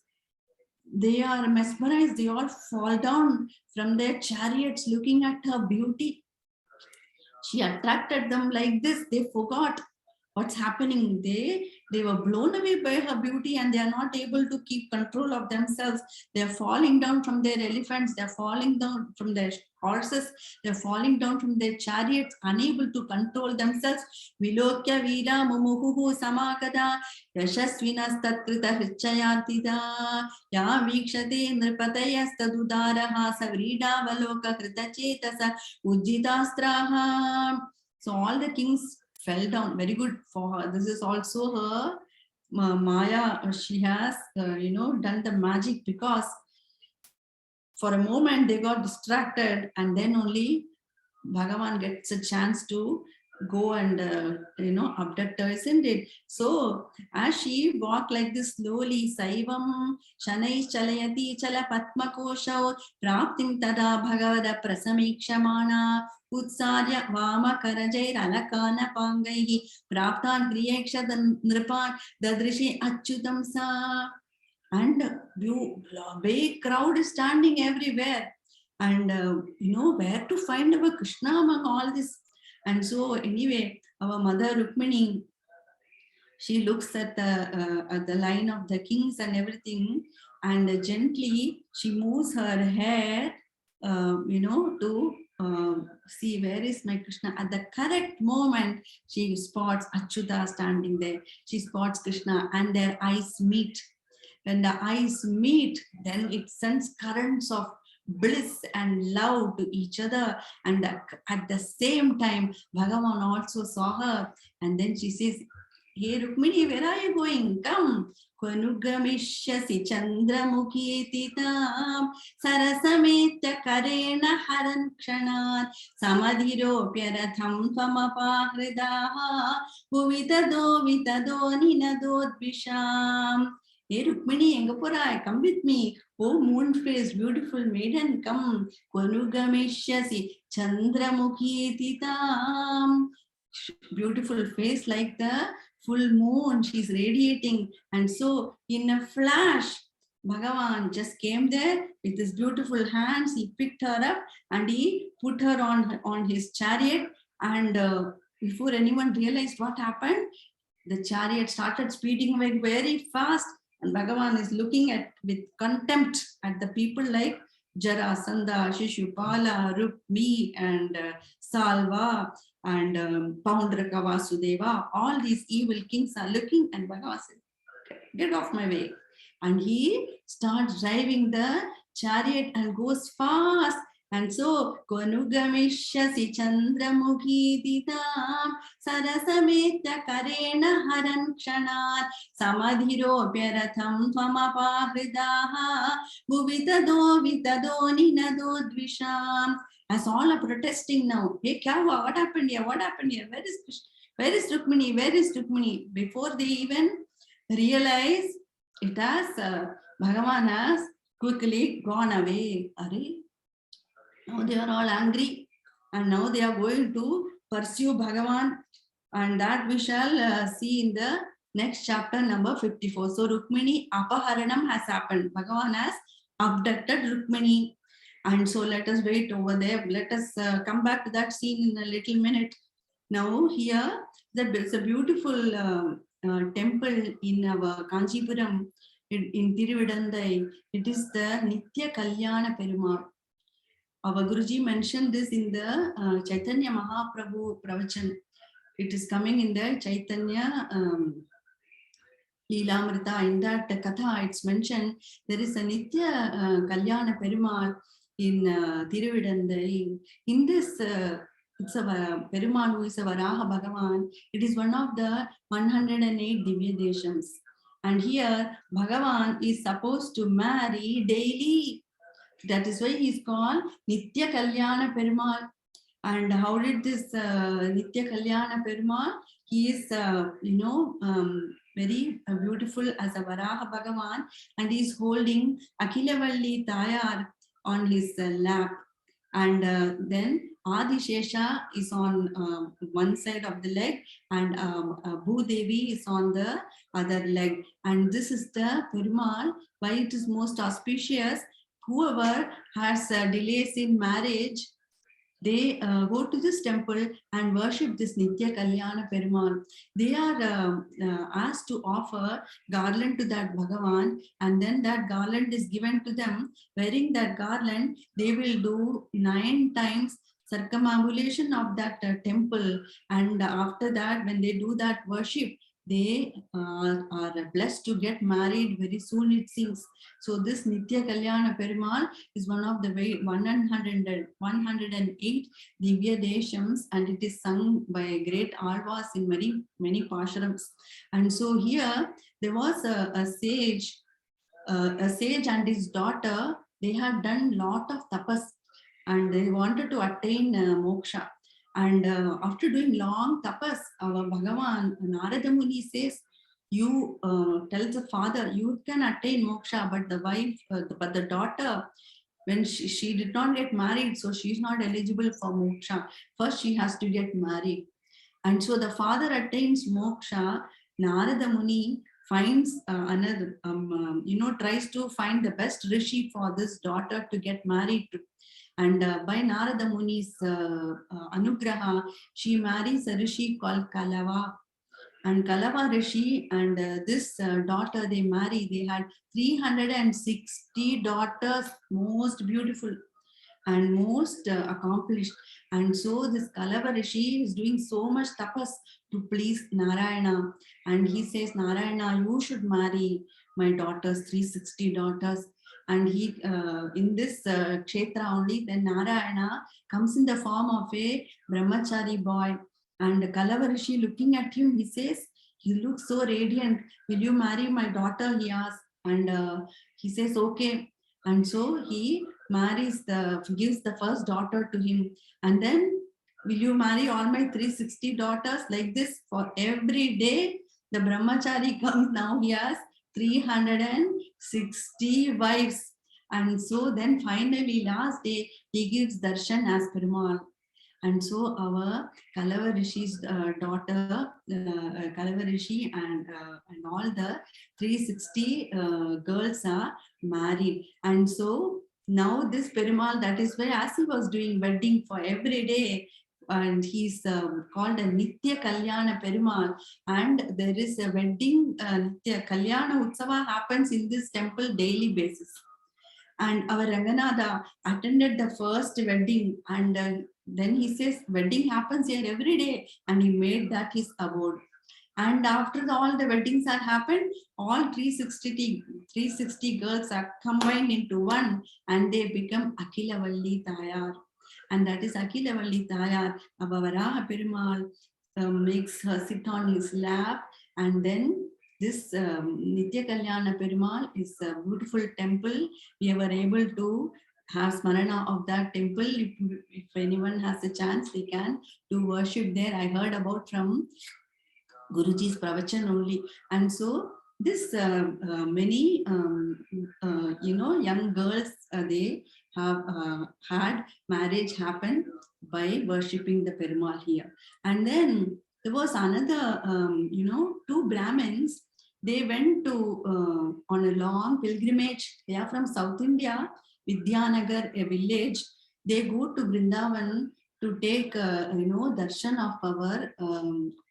they are mesmerized. They all fall down from their chariots looking at her beauty. She attracted them like this. They forgot what's happening. They were blown away by her beauty, and they are not able to keep control of themselves. They're falling down from their elephants, they're falling down from their horses, they're falling down from their chariots, unable to control themselves. Vilokya Veera Mumuhu Samakada Yashasvinastatkrita Hichayatida Ya Vikshate Nripatayastadudaraha Savrida Valoka Krita Chetasa Ujjidastraha. So all the kings fell down. Very good for her. This is also her Maya. She has, done the magic, because for a moment they got distracted, and then only Bhagavan gets a chance to go and abduct her, isn't it? So as she walked like this slowly, Saivam Shanai Chalayati Chala Patma Kosha Praptim Tada Bhagavada Prasamikshamana Utsarya Vama Karajair Alakana Pangaihi Praptan Kriyaksha Nripan Dadrishi Achyutam Sa. And big crowd is standing everywhere, and where to find our Krishna among all this. And so anyway, our mother Rukmini, she looks at the line of the kings and everything, and gently she moves her hair, to see where is my Krishna. At the correct moment, she spots Achyuta standing there. She spots Krishna, and their eyes meet. When the eyes meet, then it sends currents of bliss and love to each other. And at the same time, Bhagavan also saw her, and then she says, "Hey Rukmini, where are you going? Come. Kwanugamishasi Chandramukhi Titam Sarasametya Karena Haran Kshanan Samadhiro Pyaratham Tvamapahridaha Bhuvitado Vitado Ninadodvisham." Hey Rukmini, Engapura, come with me. Oh moon face, beautiful maiden, come. Kwanugamishasi Chandramukhi Titam. Beautiful face like the full moon, she's radiating. And so in a flash, Bhagavan just came there with his beautiful hands. He picked her up and he put her on his chariot. And before anyone realized what happened, the chariot started speeding away very fast. And Bhagavan is looking at with contempt at the people like Jarasandha, Shishupala, Rukmi, and Salva. and Poundraka Vasudeva, all these evil kings are looking, and Bhagavan said, get off my way. And he starts driving the chariot and goes fast. And so, Konugamishasi Chandramukhi Ditam Sarasameta Karena Haran Kshanat Samadhiro Pyaratham Tvamapahridaha Bhuvitado Vitado Ninado Dvisham. As all are protesting now, hey, kya hua? What happened here? What happened here? Where is Krishna? Where is Rukmini? Where is Rukmini? Before they even realize, it has Bhagavan has quickly gone away. Now they are all angry, and now they are going to pursue Bhagavan, and that we shall see in the next chapter, number 54. So Rukmini Apaharanam has happened. Bhagavan has abducted Rukmini, and so let us wait over there. Let us come back to that scene in a little minute. Now here, there's a beautiful temple in our Kanchipuram, in Tiruvidandai. It is the Nitya Kalyana Perumal. Our Guruji mentioned this in the Chaitanya Mahaprabhu Pravachan. It is coming in the Chaitanya Leelamrita. In that Katha, it's mentioned there is a Nitya Kalyana Perumal in Tiruvidandai. In this, it's a Perumal who is a Varaha Bhagavan. It is one of the 108 Divya Deshams. And here, Bhagavan is supposed to marry daily. That is why he is called Nitya Kalyana Perumal. And how did this Nitya Kalyana Perumal? He is, very beautiful as a Varaha Bhagavan, and he is holding Akhilavalli Tayar on his lap. And then Adishesha is on one side of the leg, and Bhudevi is on the other leg. And this is the Perumal, why it is most auspicious. Whoever has delays in marriage, they go to this temple and worship this Nitya Kalyana Perumal. They are asked to offer garland to that Bhagavan, and then that garland is given to them. Wearing that garland, they will do 9 times circumambulation of that temple, and after that, when they do that worship, they are blessed to get married very soon, it seems. So this Nitya Kalyana Perumal is one of the 108 Divya Deshams, and it is sung by great Alvas in many Pasharams. And so here there was a sage and his daughter. They had done lot of tapas, and they wanted to attain moksha. And after doing long tapas, our Bhagavan Narada Muni says, you tell the father, you can attain moksha, but the wife, but the daughter, when she did not get married, so she is not eligible for moksha. First she has to get married. And so the father attains moksha. Narada Muni finds another, tries to find the best rishi for this daughter to get married to. And by Narada Muni's anugraha, she marries a rishi called Kalava. And Kalava Rishi and this daughter they marry. They had 360 daughters, most beautiful and most accomplished. And so this Kalava Rishi is doing so much tapas to please Narayana. And he says, Narayana, you should marry my daughters, 360 daughters. And he, in this kshetra only, then Narayana comes in the form of a brahmachari boy. And Kalava Rishi looking at him, he says, you look so radiant. Will you marry my daughter? He asks. And he says, okay. And so he marries gives the first daughter to him. And then, will you marry all my 360 daughters? Like this, for every day, the brahmachari comes. Now he has 360 wives. And so then finally, last day, he gives darshan as Perumal. And so our Kalava Rishi's daughter, Kalava Rishi and all the 360 girls are married. And so now this Perumal, that is why as he was doing wedding for every day, and he's called a Nitya Kalyana Perumal, and there is a wedding, Nitya Kalyana Utsava happens in this temple daily basis. And our Ranganatha attended the first wedding, and Then he says, wedding happens here every day. And he made that his abode. And after all the weddings are happened, all 360 girls are combined into one, and they become Akhilavalli Tayar. And that is Akhilavalli Tayar. Abhavaraha Perumal makes her sit on his lap, and then this Nitya Kalyana Perumal is a beautiful temple. We were able to have smarana of that temple. If anyone has a chance, they can do worship there. I heard about from Guruji's pravachan only. And so this many young girls, they have had marriage happen by worshipping the Perumal here. And then there was another two Brahmins. They went to on a long pilgrimage. They are from South India, Vidyanagar, a village. They go to Vrindavan to take darshan of our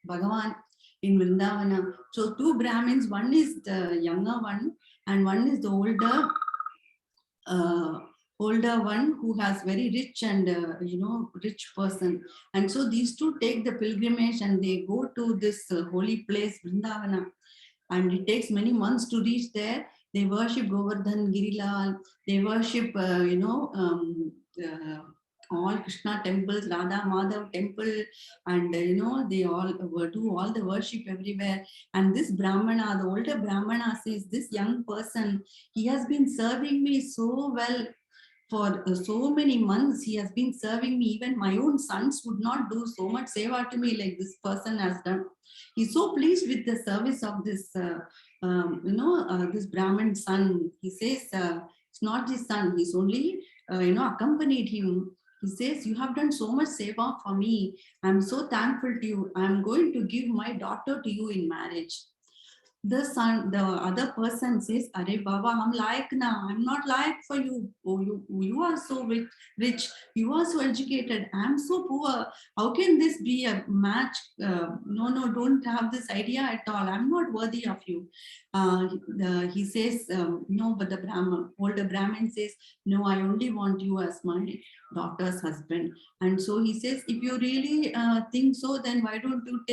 Bhagavan in Vrindavana. So two Brahmins, one is the younger one and one is the older one who has very rich and rich person. And so these two take the pilgrimage and they go to this holy place Vrindavana, and it takes many months to reach there. They worship Govardhan, Girilal, they worship all Krishna temples, Radha Madhav temple, and they all do all the worship everywhere. And this Brahmana, the older Brahmana, says, this young person, he has been serving me so well for so many months. He has been serving me. Even my own sons would not do so much seva to me like this person has done. He's so pleased with the service of this this Brahmin son. He says it's not his son, he's only accompanied him. He says, you have done so much seva for me. I'm so thankful to you. I'm going to give my daughter to you in marriage. The other person says, Are Baba, I'm like na, I'm not like for you. Oh, you are so rich, you are so educated, I'm so poor. How can this be a match? No, don't have this idea at all. I'm not worthy of you. He says, no, but the older Brahmin says, no, I only want you as my daughter's husband. And so he says, if you really think so, then why don't you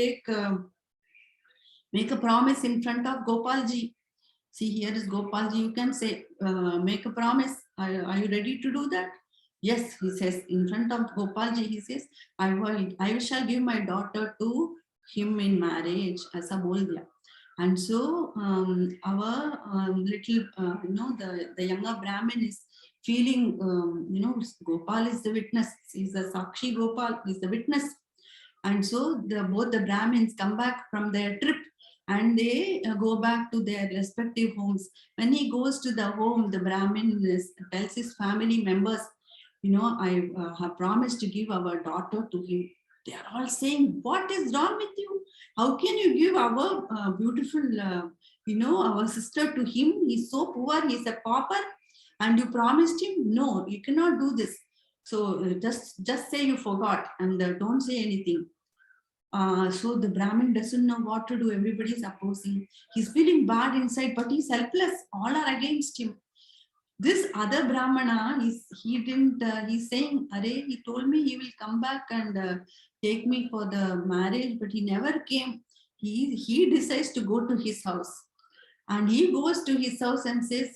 make a promise in front of Gopalji. See, here is Gopalji. You can say, make a promise. Are you ready to do that? Yes, he says, in front of Gopalji, he says, I shall give my daughter to him in marriage as a boldya. And so our little, the younger Brahmin is feeling, Gopal is the witness. He's a Sakshi Gopal, is the witness. And so both the Brahmins come back from their trip and they go back to their respective homes. When he goes to the home, the Brahmin tells his family members, I have promised to give our daughter to him. They are all saying, what is wrong with you? How can you give our beautiful, our sister to him? He's so poor, he's a pauper, and you promised him? No, you cannot do this. So just say you forgot and don't say anything. So the Brahmin doesn't know what to do. Everybody is opposing. He's feeling bad inside, but he's helpless. All are against him. This other Brahmana, he's saying, Are, he told me he will come back and take me for the marriage, but he never came. He decides to go to his house. And he goes to his house and says,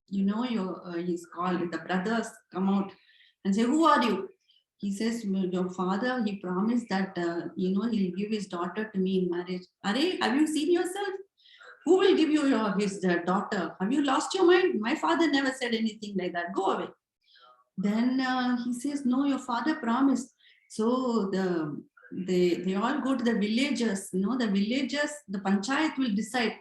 he's called, the brothers come out and say, who are you? He says, your father, he promised that, he'll give his daughter to me in marriage. Are, have you seen yourself? Who will give you his daughter? Have you lost your mind? My father never said anything like that. Go away. Then he says, no, your father promised. So they all go to the villagers. The panchayat will decide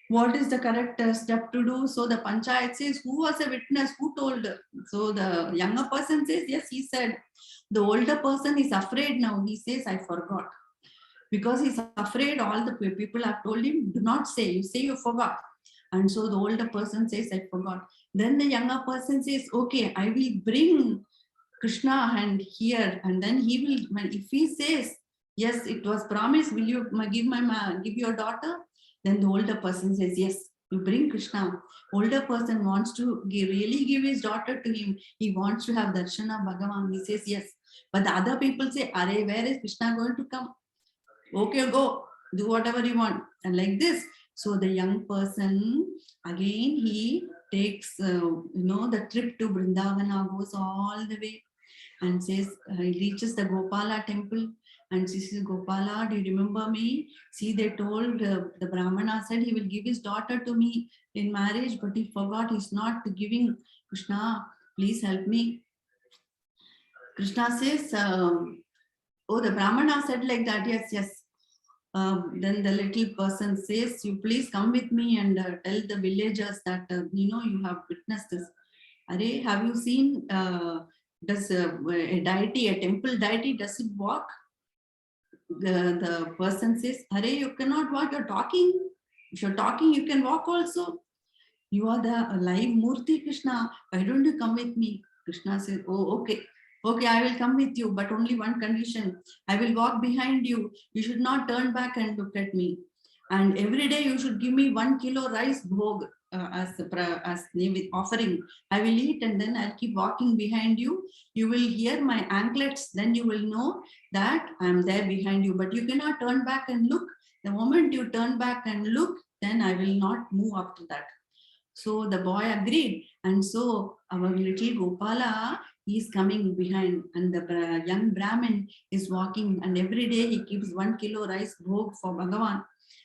what is the correct step to do. So the panchayat says, who was a witness? Who told her? So the younger person says, yes, he said. The older person is afraid now. He says, I forgot. Because he's afraid, all the people have told him, do not say. You say you forgot. And so the older person says, I forgot. Then the younger person says, okay, I will bring Krishna and here. And then he will, if he says, yes, it was promised, will you give your daughter? Then the older person says, yes, you bring Krishna. Older person wants to really give his daughter to him. He wants to have darshan of Bhagavan. He says, yes. But the other people say, Are, where is Krishna going to come? Okay, go, do whatever you want. And like this. So the young person, again, he takes, the trip to Vrindavana, goes all the way and says, he reaches the Gopala temple and she says, Gopala, do you remember me? See, they told, the Brahmana said he will give his daughter to me in marriage, but he forgot, he's not giving. Krishna, please help me. Krishna says, oh, the Brahmana said like that, yes, yes. Then the little person says, you please come with me and tell the villagers that, you have witnessed this. Are, have you seen, does a deity, a temple deity, does it walk? The person says, Are, you cannot walk, you're talking. If you're talking, you can walk also. You are the live Murti, Krishna. Why don't you come with me? Krishna says, oh, okay. Okay, I will come with you, but only one condition. I will walk behind you. You should not turn back and look at me. And every day you should give me 1 kilo rice bhog as offering. I will eat and then I'll keep walking behind you. You will hear my anklets. Then you will know that I'm there behind you. But you cannot turn back and look. The moment you turn back and look, then I will not move up to that. So the boy agreed. And so our little Gopala is coming behind and the young Brahmin is walking, and every day he keeps 1 kilo rice bhog for Bhagavan.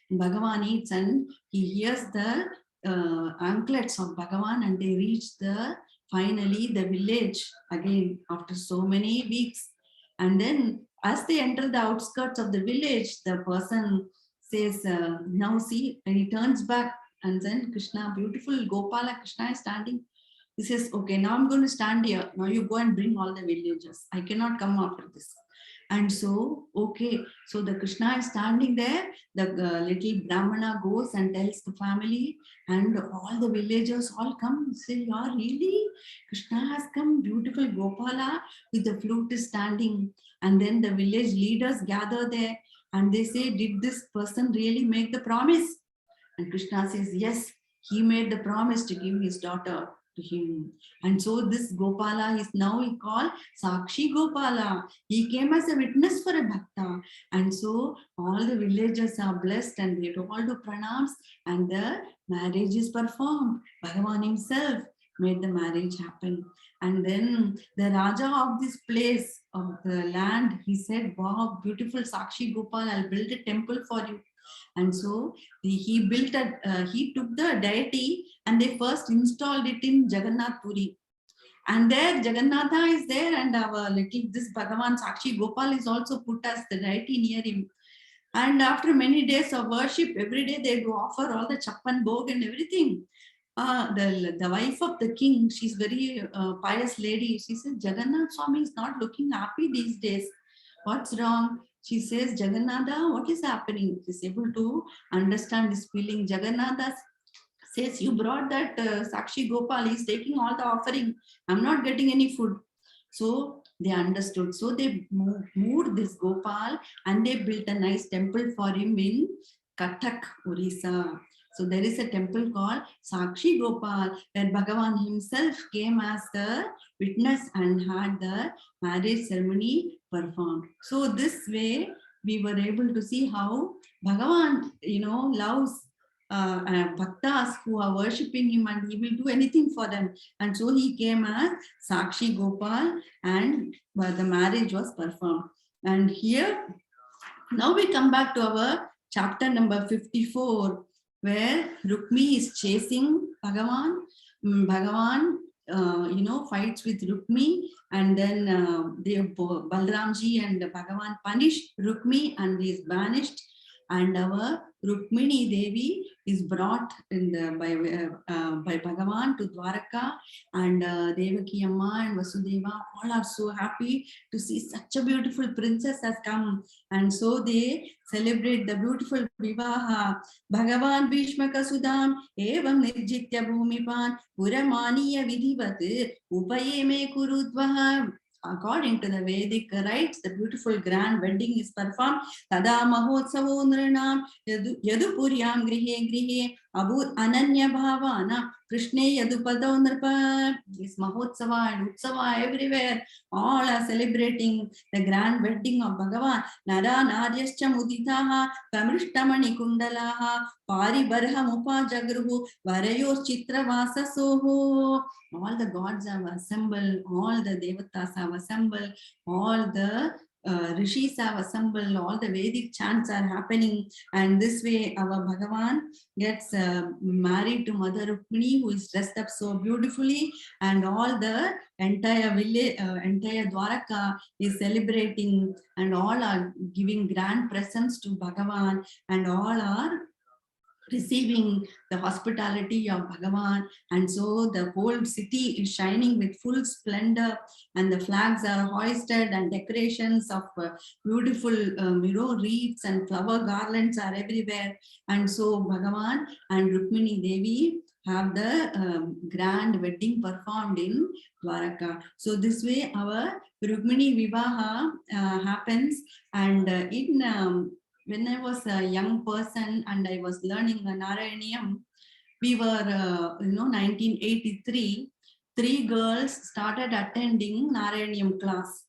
And Bhagavan eats and he hears the anklets of Bhagavan, and they reach finally the village again after so many weeks. And then as they enter the outskirts of the village, the person says, now see, and he turns back. And then Krishna, beautiful Gopala Krishna is standing. He says, okay, now I'm going to stand here. Now you go and bring all the villagers. I cannot come after this. And so, okay, so the Krishna is standing there. The little Brahmana goes and tells the family, and all the villagers all come. Say, yeah, really? Krishna has come, beautiful Gopala with the flute is standing. And then the village leaders gather there and they say, did this person really make the promise? And Krishna says, yes, he made the promise to give his daughter to him. And so this Gopala is now called Sakshi Gopala. He came as a witness for a bhakta. And so all the villagers are blessed and they all do pranams and the marriage is performed. Bhagavan himself made the marriage happen. And then the Raja of this place, of the land, he said, wow, beautiful Sakshi Gopal, I'll build a temple for you. And so he took the deity and they first installed it in Jagannath Puri. And there Jagannatha is there, and this Bhagavan Sakshi Gopal is also put as the deity near him. And after many days of worship, every day they do offer all the chappan bhog and everything. The wife of the king, she's very pious lady. She says, Jagannath Swami is not looking happy these days. What's wrong? She says, Jagannatha, what is happening? She's able to understand this feeling. Jagannatha says, you brought that Sakshi Gopal, he's taking all the offering. I'm not getting any food. So they understood. So they moved this Gopal and they built a nice temple for him in Katha, Orissa. So there is a temple called Sakshi Gopal where Bhagavan himself came as the witness and had the marriage ceremony performed. So this way we were able to see how Bhagavan, loves bhaktas who are worshipping him, and he will do anything for them. And so he came as Sakshi Gopal and the marriage was performed. And here, now we come back to our chapter number 54, where Rukmini is chasing Bhagavan. Bhagavan, fights with Rukmini, and then Balramji and Bhagavan punish Rukmini and he is banished. And our Rukmini Devi is brought by Bhagavan to Dwaraka, and Devaki Amma and Vasudeva all are so happy to see such a beautiful princess has come. And so they celebrate the beautiful Vivaha. Bhagavan Bhishmaka Sudam Evam Nirjitya Bhumipan Puramaniya Vidhivat Upayeme Kurudvaha. According to the Vedic rites, the beautiful grand wedding is performed. Tada Mahotsavo Nranam Yadupuryam Grihe Grihe Abur Ananya Bhavana Krishne Yadupado Nrpa. This Mahotsava and Utsava everywhere. All are celebrating the grand wedding of Bhagavan. Nara Naryascha Muditaha Kamrishtamani Kundalaha Pari Barha Mupa Jagruhu Varayos Chitra Vasa Soho. All the gods have assembled, all the devatas have assembled, all the rishis have assembled, all the Vedic chants are happening, and this way our Bhagavan gets married to Mother Rukmini, who is dressed up so beautifully, and all the entire village, entire Dwaraka is celebrating, and all are giving grand presents to Bhagavan, and all are receiving the hospitality of Bhagavan, and so the whole city is shining with full splendor, and the flags are hoisted, and decorations of beautiful wreaths and flower garlands are everywhere, and so Bhagavan and Rukmini Devi have the grand wedding performed in Dwaraka. So this way our Rukmini Vivaha happens, and when I was a young person and I was learning Narayaniyam, we were, 1983, 3 girls started attending Narayaniyam class,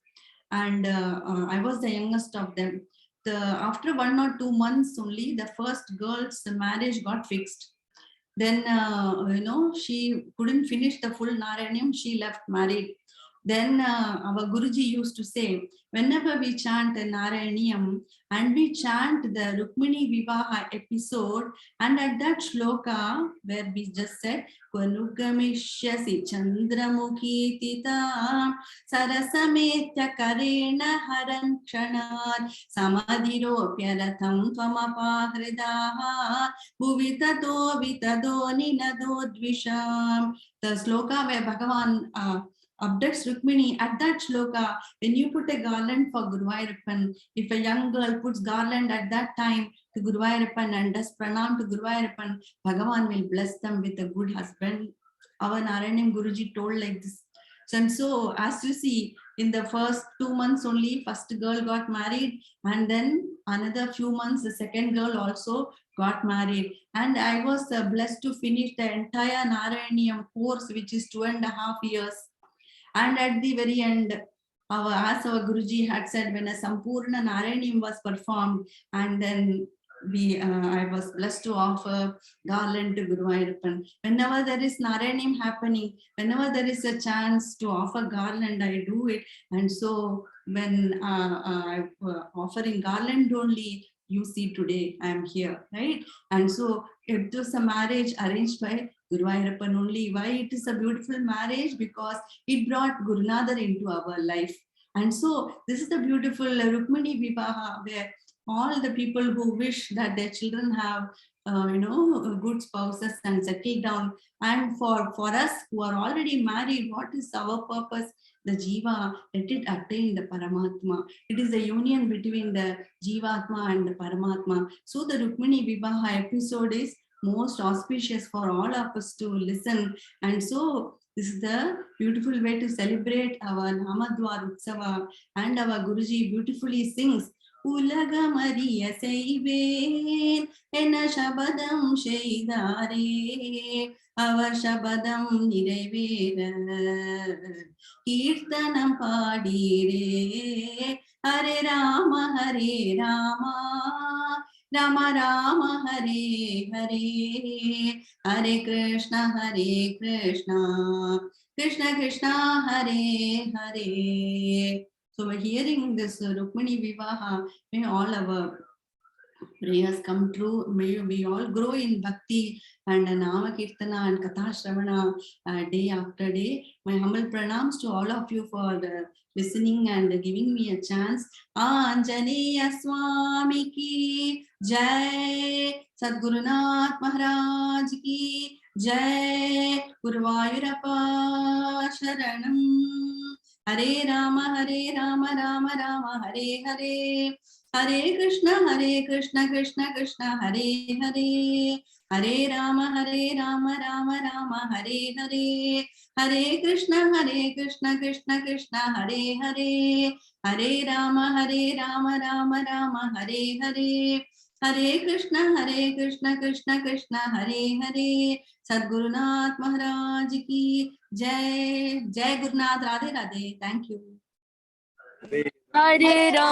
and I was the youngest of them. After 1 or 2 months only, the first girl's marriage got fixed. Then, she couldn't finish the full Narayaniyam, she left married. Then our Guruji used to say, whenever we chant Narayaniyam and we chant the Rukmini Vivaha episode, and at that shloka where we just said, Kwanugamishya Chandramukhi Tita Sarasametya Karena Haran Kshanat Samadhiro Pyaratham Tvamapa Hridaha Bhuvitato Vitado Ninado Dvisham. The sloka where Bhagavan abducts Rukmini, at that shloka, when you put a garland for Guruvayurappan, if a young girl puts garland at that time to Guruvayurappan and does pranam to Guruvayurappan, Bhagavan will bless them with a good husband. Our Narayanam Guruji told like this. So as you see, in the first 2 months only, first girl got married, and then another few months, the second girl also got married. And I was blessed to finish the entire Narayaniyam course, which is 2.5 years. And at the very end, as our Guruji had said, when a Sampurna Narayaniyam was performed, and then I was blessed to offer garland to Guruvayurappan. Whenever there is Narayaniyam happening, whenever there is a chance to offer garland, I do it. And so when I'm offering garland only, you see today I am here, right? And so it was a marriage arranged by Guruvayurappan only. Why it is a beautiful marriage? Because it brought Gurunadar into our life. And so this is the beautiful Rukmini Vivaha, where all the people who wish that their children have good spouses and settle down. And for us who are already married, what is our purpose? The Jiva, let it attain the Paramatma. It is the union between the Jivatma and the Paramatma. So the Rukmini Vivaha episode is most auspicious for all of us to listen. And so this is the beautiful way to celebrate our Namadwar Utsava. And our Guruji beautifully sings, Ulagamariya Seiven Ena Shabadam Sheidare Ava Shabadam Nirevera Kirtanam Padire Hare Rama Hare Rama Rama Rama Hare Hare Hare Krishna Krishna Krishna Hare Hare. So by hearing this Rukmini Vivaha, may all our prayers come true. May we all grow in bhakti and Nama Kirtana and Katha Shravana day after day. My humble pranams to all of you for listening and giving me a chance. Anjaneya Swami ki Jai, Sadgurunath Maharaj ki Jai, Guruvayurappa Sharanam. Hare Rama Rama Rama Hare Hare, Hare Krishna Krishna Krishna Hare Hare, Hare Rama Rama Rama Hare Hare, Hare Krishna Krishna Krishna Hare Hare, Hare Rama Rama Rama Hare Hare, हरे कृष्ण कृष्ण कृष्ण हरे हरे। सद्गुरुनाथ महाराज की जय। जय Gurunath. Radhe Radhe. Thank you. Hare Ram.